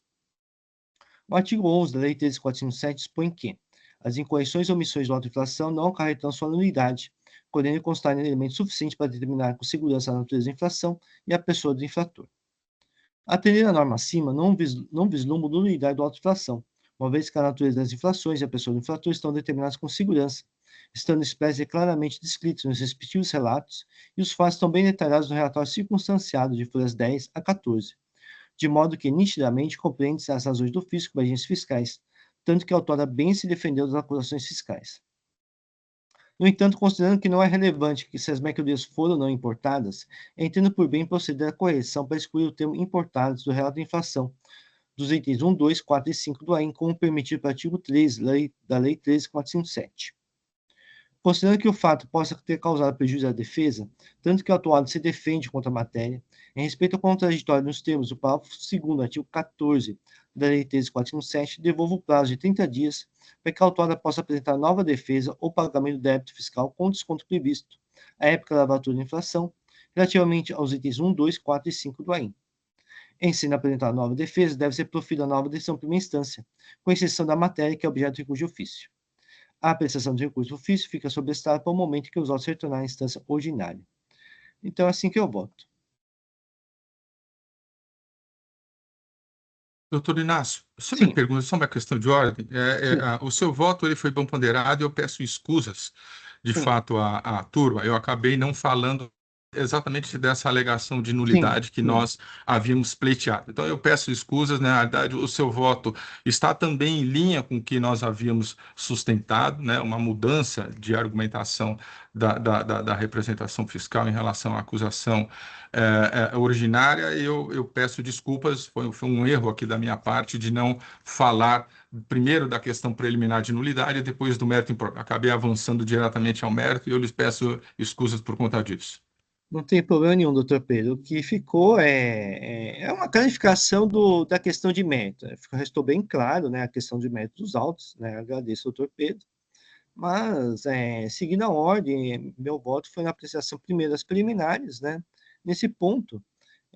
O artigo 11 da Lei 13.457 dispõe que as incorreções ou omissões do auto de inflação não acarretam sua nulidade, podendo constar em elemento suficiente para determinar com segurança a natureza da inflação e a pessoa do infrator. Atendendo à norma acima, não vislumbro nulidade do auto de inflação, uma vez que a natureza das inflações e a pessoa do infrator estão determinadas com segurança, estando expressos e claramente descritos nos respectivos relatos, e os fatos estão bem detalhados no relatório circunstanciado de folhas 10 a 14, de modo que nitidamente compreende-se as razões do fisco para agentes fiscais, tanto que a autora bem se defendeu das acusações fiscais. No entanto, considerando que não é relevante que se as mercadorias foram ou não importadas, entendo por bem proceder à correção para excluir o termo importados do relato de inflação, dos itens 1, 2, 4 e 5 do AIN, como permitido pelo artigo 13 da Lei 13.457. Considerando que o fato possa ter causado prejuízo à defesa, tanto que o autuado se defende contra a matéria, em respeito ao contraditório nos termos do parágrafo 2º do artigo 14 da Lei 13.457, devolvo o prazo de 30 dias para que a autuada possa apresentar nova defesa ou pagamento do débito fiscal com desconto previsto, à época da lavatura da inflação, relativamente aos itens 1, 2, 4 e 5 do AIN. Em sendo apresentada nova defesa, deve ser proferida a nova decisão em primeira instância, com exceção da matéria que é objeto de recurso de ofício. A apreciação do recurso de ofício fica sobrestada para o momento em que os autos se retornarem à instância ordinária. Então, é assim que eu voto. Doutor Inácio, você Sim. me pergunta, só uma questão de ordem. O seu voto ele foi bem ponderado e eu peço escusas, de Sim. fato, à turma. Eu acabei não falando exatamente dessa alegação de nulidade que nós havíamos pleiteado. Então, eu peço escusas, na verdade, o seu voto está também em linha com o que nós havíamos sustentado, né, uma mudança de argumentação da representação fiscal em relação à acusação originária. Eu peço desculpas, foi um erro aqui da minha parte de não falar primeiro da questão preliminar de nulidade e depois do mérito impróprio. Acabei avançando diretamente ao mérito e eu lhes peço escusas por conta disso. Não tem problema nenhum, doutor Pedro. O que ficou é uma clarificação da questão de mérito. Restou bem claro, né, a questão de mérito dos autos, né? Agradeço ao doutor Pedro. Mas, seguindo a ordem, meu voto foi na apreciação primeiro das preliminares, né? Nesse ponto,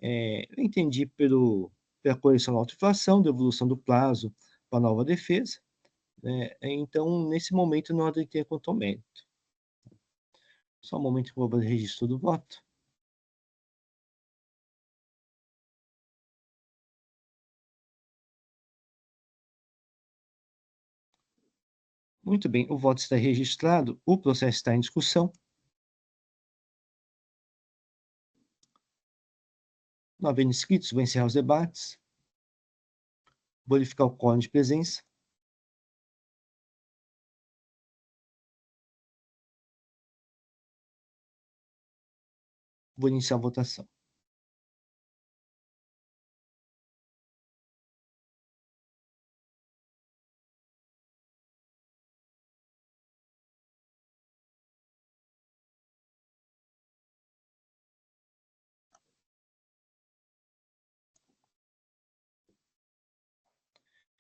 eu entendi pela correção da autoinflação, devolução do prazo para nova defesa, né? Então, nesse momento, não adentei quanto ao mérito. Só um momento que eu vou registro do voto. Muito bem, o voto está registrado, o processo está em discussão. Não havendo inscritos, vou encerrar os debates. Verificar o quórum de presença. Vou iniciar a votação.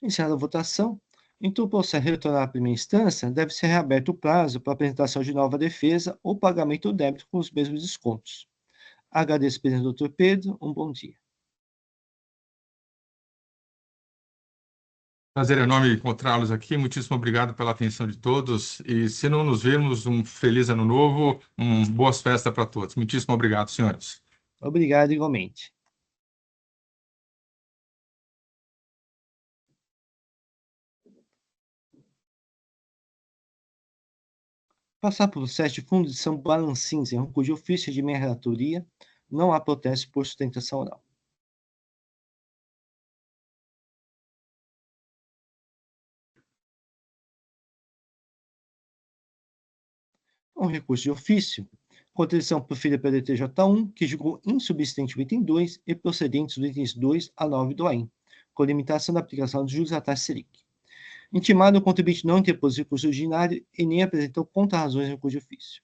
Iniciada a votação, então o processo retornar à primeira instância, deve ser reaberto o prazo para apresentação de nova defesa ou pagamento do débito com os mesmos descontos. Agradeço, presidente doutor Pedro, um bom dia. Prazer enorme encontrá-los aqui. Muitíssimo obrigado pela atenção de todos. E se não nos vermos, um feliz ano novo, boas festas para todos. Muitíssimo obrigado, senhores. Obrigado, igualmente. Passar por processo de fundição balancins em cujo ofício de minha relatoria não há protesto por sustentação oral. Um recurso de ofício, contrição proferida pela DTJ1, que julgou insubsistente o item 2 e procedentes dos itens 2 a 9 do AIN, com limitação da aplicação dos juros à taxa Selic. Intimado, o contribuinte não interpôs recurso ordinário e nem apresentou contra-razões no recurso de ofício.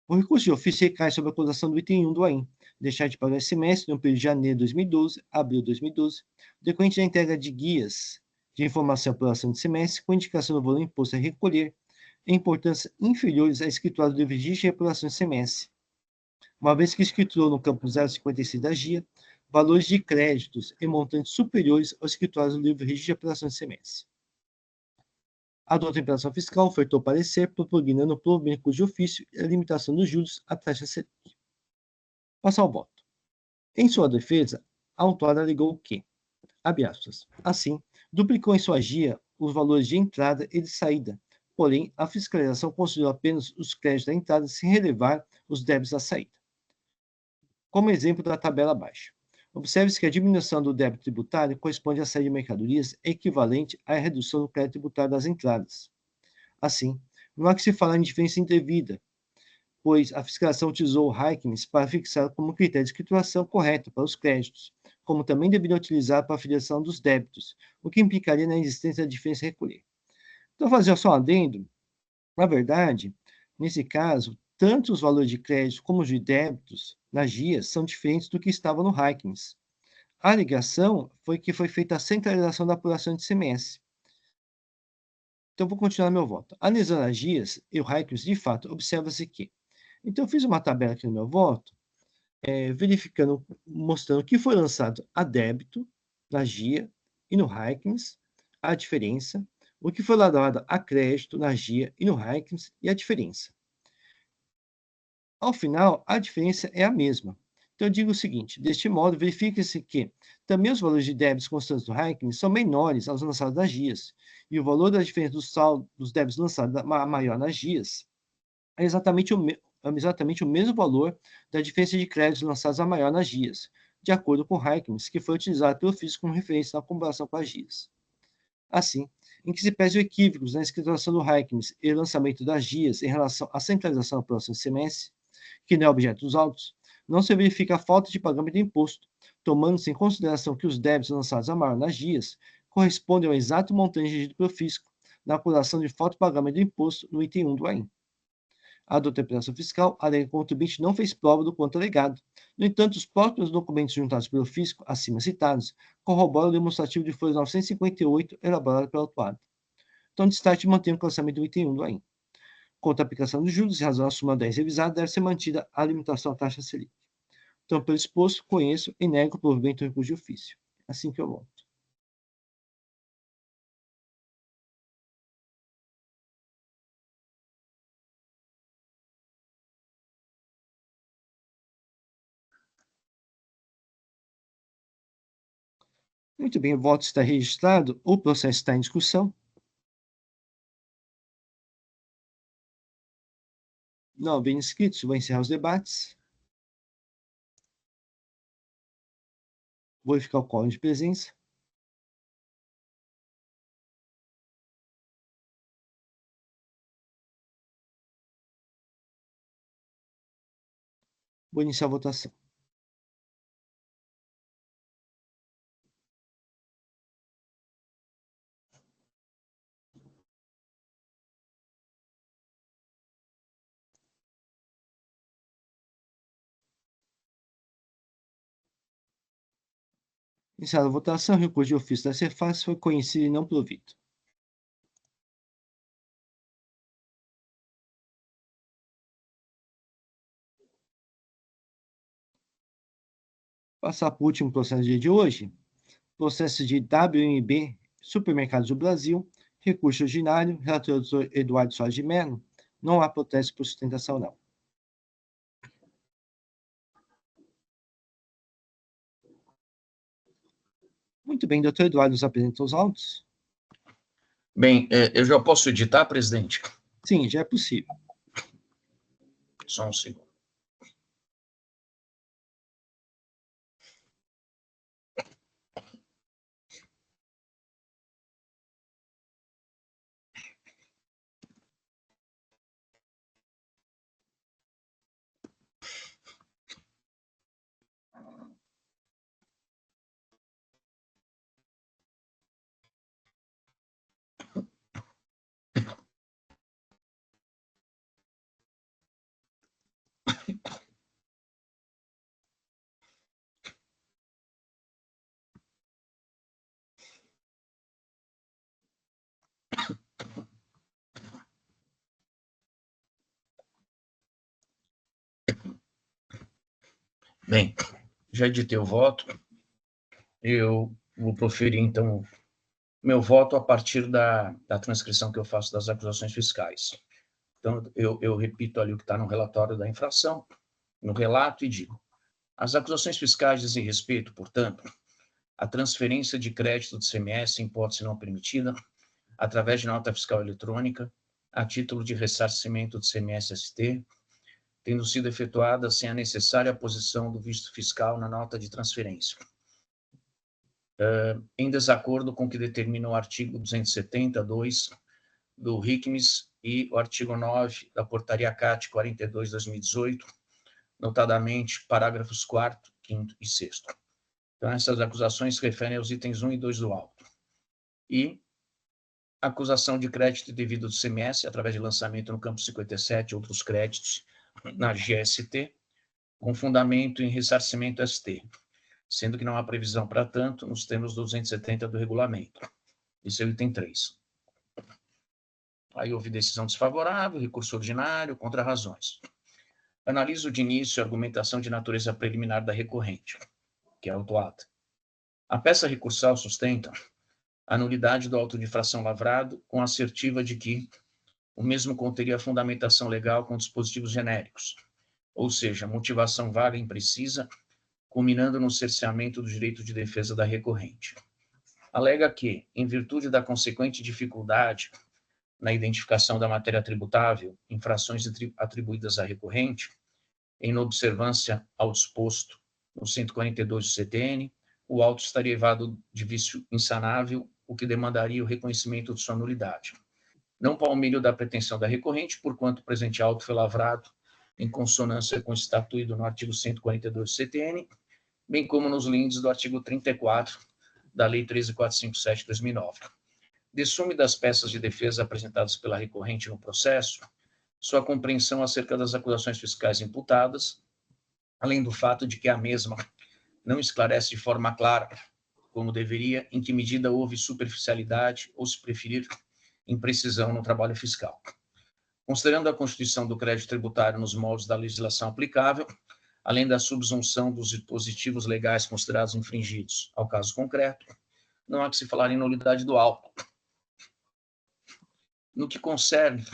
O recurso de ofício recai sobre a acusação do item 1 do AIN, deixar de pagar semestre no período de janeiro de 2012 a abril de 2012, decorrente da entrega de guias de informação por ação de semestre, com indicação do valor imposto a recolher, em importância inferiores à escritura do livro de registro de apuração de semestre, uma vez que escriturou no campo 056 da GIA valores de créditos em montantes superiores aos escriturários do livro de registro de apuração de semestre. A doutrina de imperação fiscal ofertou parecer propugnando o provimento de ofício e a limitação dos juros à taxa Selic. Passar ao voto. Em sua defesa, a autora alegou que, abre aspas, assim, duplicou em sua GIA os valores de entrada e de saída, porém, a fiscalização considerou apenas os créditos da entrada sem relevar os débitos da saída. Como exemplo da tabela abaixo. Observe-se que a diminuição do débito tributário corresponde à saída de mercadorias equivalente à redução do crédito tributário das entradas. Assim, não há que se falar em diferença indevida, pois a fiscalização utilizou o Heikkens para fixar como critério de escrituração correto para os créditos, como também deveria utilizar para a filiação dos débitos, o que implicaria na existência da diferença a recolher. Então, fazer só um adendo, na verdade, nesse caso, tanto os valores de crédito como os de débitos nas GIAs são diferentes do que estavam no Heikkens. A alegação foi que foi feita a centralização da apuração de ICMS. Então, vou continuar meu voto. Analisando as GIAs e o Heikkens, de fato, observa-se que. Então, eu fiz uma tabela aqui no meu voto, verificando, mostrando o que foi lançado a débito na GIA e no Heikkens, a diferença, o que foi lançado a crédito na GIA e no Heikkens e a diferença. Ao final, a diferença é a mesma. Então, eu digo o seguinte, deste modo, verifica-se que também os valores de débitos constantes do Heikkens são menores aos lançados nas GIAs, e o valor da diferença do saldo dos débitos lançados maior nas GIAs é exatamente o mesmo valor da diferença de créditos lançados a maior nas GIAs, de acordo com o Heikkens, que foi utilizado pelo físico como referência na comparação com as GIAs. Assim, em que se pese equívocos na escrituração do Heikkens e lançamento das GIAs em relação à centralização da apuração de ICMS, que não é objeto dos autos, não se verifica a falta de pagamento de imposto, tomando-se em consideração que os débitos lançados a maior nas GIAs correspondem ao exato montante exigido pelo fisco na apuração de falta de pagamento de imposto no item 1 do AIM. A do interpretação fiscal alega que o contribuinte não fez prova do quanto alegado. No entanto, os próprios documentos juntados pelo fisco, acima citados, corroboram o demonstrativo de folha 958 elaborado pelo autuado. Então, destaque mantém o cancelamento do item 1 do AIM. Contra a aplicação dos juros, em razão da súmula 10 revisada, deve ser mantida a limitação à taxa Selic. Então, pelo exposto, conheço e nego o provimento do recurso de ofício. Assim que eu voto. Muito bem, o voto está registrado, o processo está em discussão. Não havendo inscritos, vou encerrar os debates. Vou verificar o quórum de presença. Vou iniciar a votação. Iniciada a votação, o recurso de ofício da Cefaz foi conhecido e não provido. Passar para o último processo do dia de hoje. Processo de WMB Supermercados do Brasil, recurso ordinário, relator Dr. Eduardo Soares de Mello. Não há protesto por sustentação, não. Muito bem, doutor Eduardo nos apresenta os autos. Bem, eu já posso editar, presidente? Sim, já é possível. Só um segundo. Bem, já editei o voto. Eu vou proferir, então, meu voto a partir da transcrição que eu faço das acusações fiscais. Então, eu repito ali o que está no relatório da infração, no relato, e digo: as acusações fiscais dizem respeito, portanto, à transferência de crédito do ICMS em hipótese não permitida, através de nota fiscal eletrônica, a título de ressarcimento de CMS-ST, tendo sido efetuada sem a necessária posição do visto fiscal na nota de transferência. Em desacordo com o que determina o artigo 270.2 do RICMES e o artigo 9 da Portaria CAT 42/2018, notadamente parágrafos 4º, 5º e 6º. Então, essas acusações se referem aos itens 1 e 2 do auto. E acusação de crédito devido do CMS, através de lançamento no campo 57, outros créditos na GST, com fundamento em ressarcimento ST, sendo que não há previsão para tanto nos termos do 270 do regulamento. Esse é o item 3. Aí houve decisão desfavorável, recurso ordinário, contrarrazões. Analiso de início a argumentação de natureza preliminar da recorrente, que é a autuada. A peça recursal sustenta a nulidade do auto de infração lavrado com a assertiva de que o mesmo conteria fundamentação legal com dispositivos genéricos, ou seja, motivação vaga e imprecisa, culminando no cerceamento do direito de defesa da recorrente. Alega que, em virtude da consequente dificuldade na identificação da matéria tributável, infrações atribuídas à recorrente, em observância ao disposto no 142 do CTN, o auto estaria evado de vício insanável, o que demandaria o reconhecimento de sua nulidade. Não palmilho da pretensão da recorrente, porquanto o presente auto foi lavrado em consonância com o estatuído no artigo 142 do CTN, bem como nos lindes do artigo 34 da Lei 13.457 de 2009. Dessume das peças de defesa apresentadas pela recorrente no processo sua compreensão acerca das acusações fiscais imputadas, além do fato de que a mesma não esclarece de forma clara, como deveria, em que medida houve superficialidade ou, se preferir, imprecisão no trabalho fiscal. Considerando a constituição do crédito tributário nos moldes da legislação aplicável, além da subsunção dos dispositivos legais considerados infringidos ao caso concreto, não há que se falar em nulidade do auto. No que concerne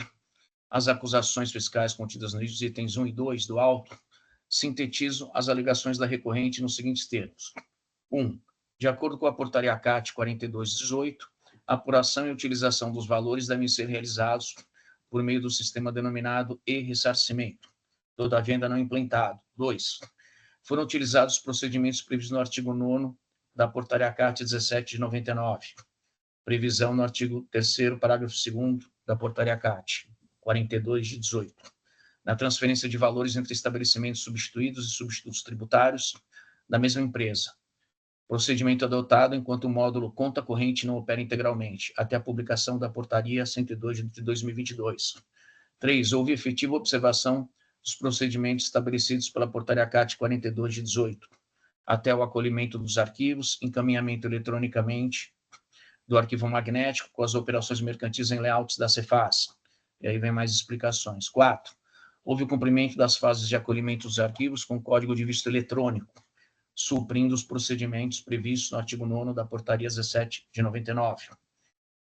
às acusações fiscais contidas nos itens 1 e 2 do auto, sintetizo as alegações da recorrente nos seguintes termos. 1. De acordo com a Portaria CAT 42/18, a apuração e utilização dos valores devem ser realizados por meio do sistema denominado e-ressarcimento, todavia ainda não implantado. 2. Foram utilizados os procedimentos previstos no artigo 9º da Portaria CAT 17 de 99, previsão no artigo 3º, parágrafo 2º da Portaria CAT 42 de 18, na transferência de valores entre estabelecimentos substituídos e substitutos tributários da mesma empresa. Procedimento adotado enquanto o módulo conta corrente não opera integralmente, até a publicação da Portaria 102 de 2022. 3. Houve efetiva observação dos procedimentos estabelecidos pela Portaria CAT 42 de 18, até o acolhimento dos arquivos, encaminhamento eletronicamente do arquivo magnético com as operações mercantis em layouts da Cefaz. E aí vem mais explicações. 4. Houve o cumprimento das fases de acolhimento dos arquivos com código de visto eletrônico, suprindo os procedimentos previstos no artigo 9º da Portaria 17 de 99.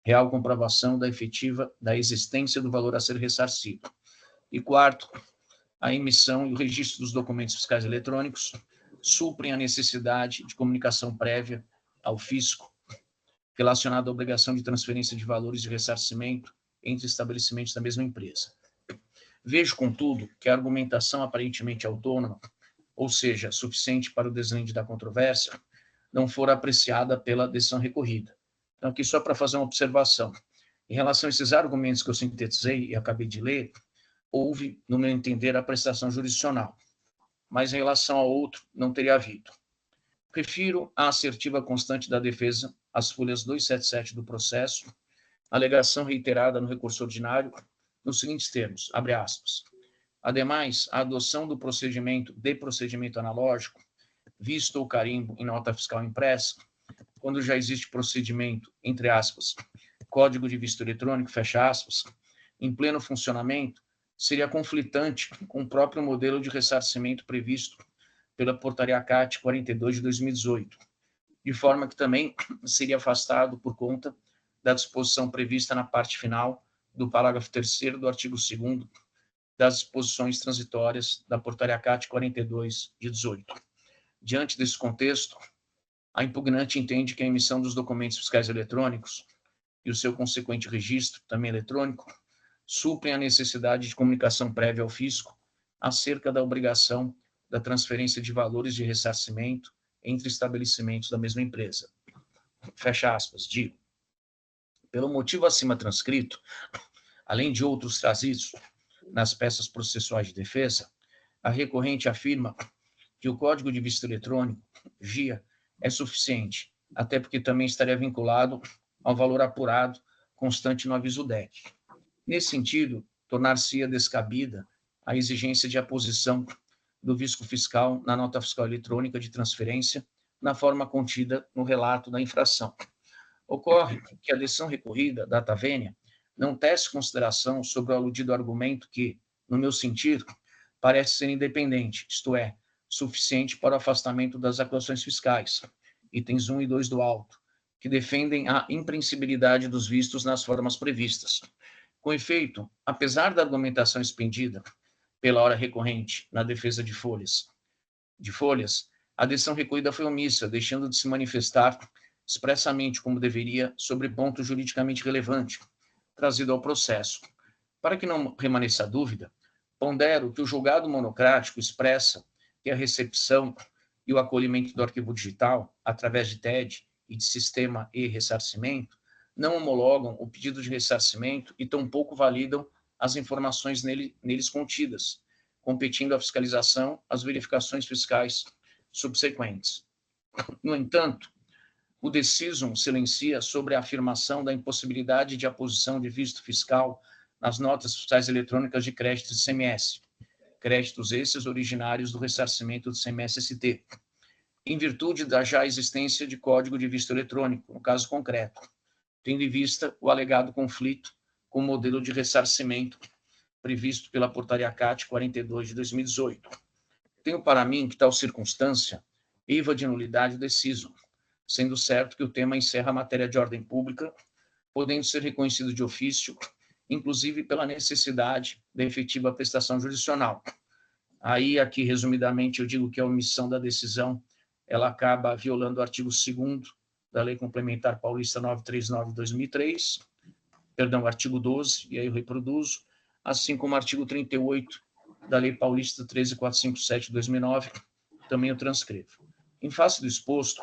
Real comprovação da existência do valor a ser ressarcido. E 4. A emissão e o registro dos documentos fiscais eletrônicos suprem a necessidade de comunicação prévia ao fisco relacionada à obrigação de transferência de valores de ressarcimento entre estabelecimentos da mesma empresa. Vejo, contudo, que a argumentação aparentemente autônoma, ou seja, suficiente para o deslinde da controvérsia, não for apreciada pela decisão recorrida. Então, aqui só para fazer uma observação. Em relação a esses argumentos que eu sintetizei e acabei de ler, houve, no meu entender, a prestação jurisdicional, mas em relação ao outro, não teria havido. Prefiro a assertiva constante da defesa, as folhas 277 do processo, alegação reiterada no recurso ordinário, nos seguintes termos, abre aspas. Ademais, a adoção do procedimento analógico, visto o carimbo em nota fiscal impressa, quando já existe procedimento, entre aspas, código de visto eletrônico, fecha aspas, em pleno funcionamento, seria conflitante com o próprio modelo de ressarcimento previsto pela Portaria CAT 42 de 2018, de forma que também seria afastado por conta da disposição prevista na parte final do parágrafo 3º do artigo 2º das disposições transitórias da Portaria CAT 42 de 18. Diante desse contexto, a impugnante entende que a emissão dos documentos fiscais eletrônicos e o seu consequente registro, também eletrônico, suprem a necessidade de comunicação prévia ao fisco acerca da obrigação da transferência de valores de ressarcimento entre estabelecimentos da mesma empresa. Fecha aspas, digo. Pelo motivo acima transcrito, além de outros trazidos nas peças processuais de defesa, a recorrente afirma que o Código de Vista Eletrônico, GIA, é suficiente, até porque também estaria vinculado ao valor apurado constante no aviso DEC. Nesse sentido, tornar-se-ia descabida a exigência de aposição do visco fiscal na nota fiscal eletrônica de transferência na forma contida no relato da infração. Ocorre que a decisão recorrida, data vênia, não tece consideração sobre o aludido argumento que, no meu sentido, parece ser independente, isto é, suficiente para o afastamento das acusações fiscais, itens 1 e 2 do auto, que defendem a impreensibilidade dos vistos nas formas previstas. Com efeito, apesar da argumentação expendida pela hora recorrente na defesa de folhas, a decisão recorrida foi omissa, deixando de se manifestar expressamente como deveria sobre ponto juridicamente relevante trazido ao processo. Para que não permaneça dúvida, pondero que o julgado monocrático expressa que a recepção e o acolhimento do arquivo digital, através de TED e de sistema e-ressarcimento, não homologam o pedido de ressarcimento e tampouco validam as informações neles contidas, competindo à fiscalização as verificações fiscais subsequentes. No entanto, o decisum silencia sobre a afirmação da impossibilidade de aposição de visto fiscal nas notas fiscais eletrônicas de créditos de CMS, créditos esses originários do ressarcimento do CMS-ST, em virtude da já existência de código de visto eletrônico, no caso concreto, tendo em vista o alegado conflito com o modelo de ressarcimento previsto pela Portaria CAT 42 de 2018. Tenho para mim que tal circunstância eiva de nulidade o decisum, sendo certo que o tema encerra a matéria de ordem pública, podendo ser reconhecido de ofício, inclusive pela necessidade da efetiva prestação jurisdicional. Aí, aqui, resumidamente, eu digo que a omissão da decisão, ela acaba violando o artigo 2º da Lei Complementar Paulista 939 de 2003, perdão, artigo 12, e aí eu reproduzo, assim como o artigo 38 da Lei Paulista 13457 de 2009, também eu transcrevo. Em face do exposto,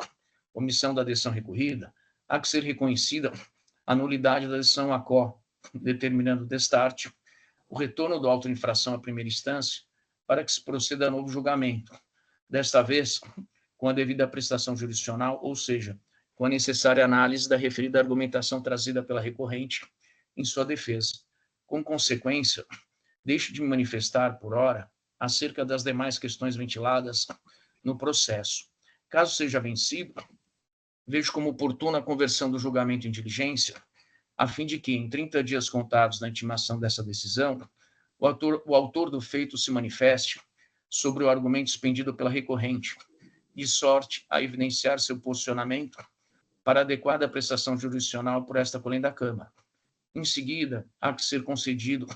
omissão da decisão recorrida, há que ser reconhecida a nulidade da decisão ACO, determinando destarte o retorno do auto de infração à primeira instância para que se proceda a novo julgamento, desta vez com a devida prestação jurisdicional, ou seja, com a necessária análise da referida argumentação trazida pela recorrente em sua defesa. Com consequência, deixo de me manifestar, por ora, acerca das demais questões ventiladas no processo. Caso seja vencido, vejo como oportuna a conversão do julgamento em diligência, a fim de que, em 30 dias contados da intimação dessa decisão, o autor do feito se manifeste sobre o argumento expendido pela recorrente, de sorte a evidenciar seu posicionamento para adequada prestação jurisdicional por esta colenda da Câmara. Em seguida, há que ser concedido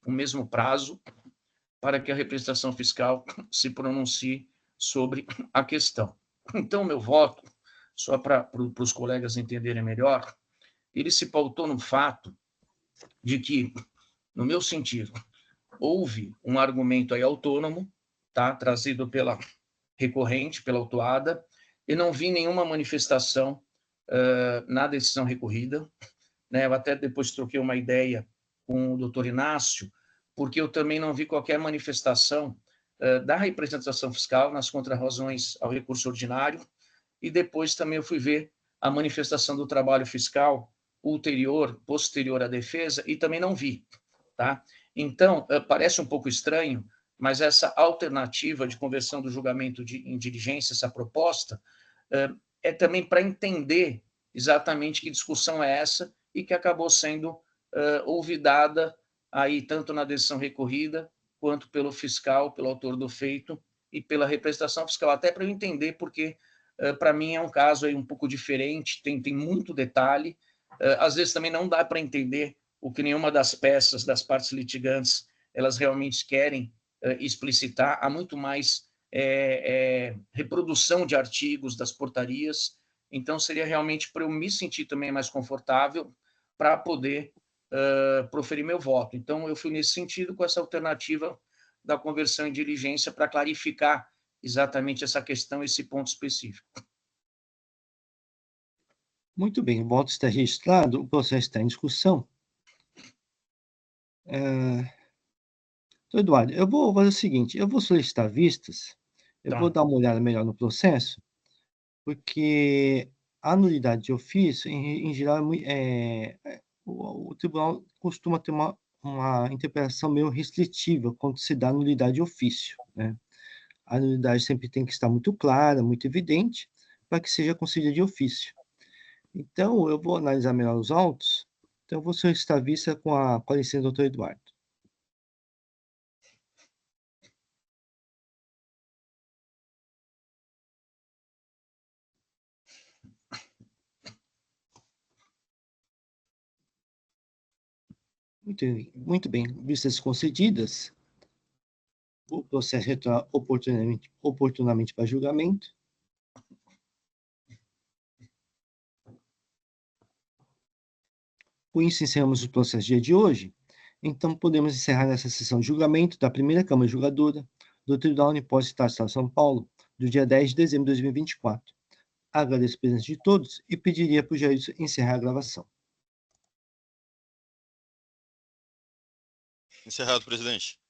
o mesmo prazo para que a representação fiscal se pronuncie sobre a questão. Então, meu voto, só para os colegas entenderem melhor, ele se pautou no fato de que, no meu sentido, houve um argumento aí autônomo, tá, trazido pela recorrente, pela autuada, e não vi nenhuma manifestação na decisão recorrida, né? Eu até depois troquei uma ideia com o doutor Inácio, porque eu também não vi qualquer manifestação da representação fiscal nas contrarrazões ao recurso ordinário, e depois também eu fui ver a manifestação do trabalho fiscal posterior à defesa, e também não vi, tá? Então, parece um pouco estranho, mas essa alternativa de conversão do julgamento em diligência, essa proposta, é também para entender exatamente que discussão é essa e que acabou sendo olvidada aí tanto na decisão recorrida quanto pelo fiscal, pelo autor do feito e pela representação fiscal, até para eu entender, porque para mim é um caso aí um pouco diferente, tem muito detalhe, às vezes também não dá para entender o que nenhuma das peças das partes litigantes elas realmente querem explicitar, há muito mais reprodução de artigos das portarias, então seria realmente para eu me sentir também mais confortável para poder proferir meu voto. Então, eu fui nesse sentido com essa alternativa da conversão em diligência para clarificar exatamente essa questão, esse ponto específico. Muito bem, o voto está registrado, o processo está em discussão. Eduardo, eu vou fazer o seguinte, eu vou solicitar vistas, eu vou dar uma olhada melhor no processo, porque a nulidade de ofício, em geral, o tribunal costuma ter uma interpretação meio restritiva quando se dá nulidade de ofício, né? A nulidade sempre tem que estar muito clara, muito evidente, para que seja concedida de ofício. Então, eu vou analisar melhor os autos, então eu vou solicitar vista com a licença do doutor Eduardo. Muito bem. Vistas concedidas, o processo retorna oportunamente para julgamento. Com isso, encerramos o processo dia de hoje. Então, podemos encerrar essa sessão de julgamento da primeira Câmara Julgadora do Tribunal Unipós do Estado de São Paulo, do dia 10 de dezembro de 2024. Agradeço a presença de todos e pediria para o Jair encerrar a gravação. Encerrado, presidente.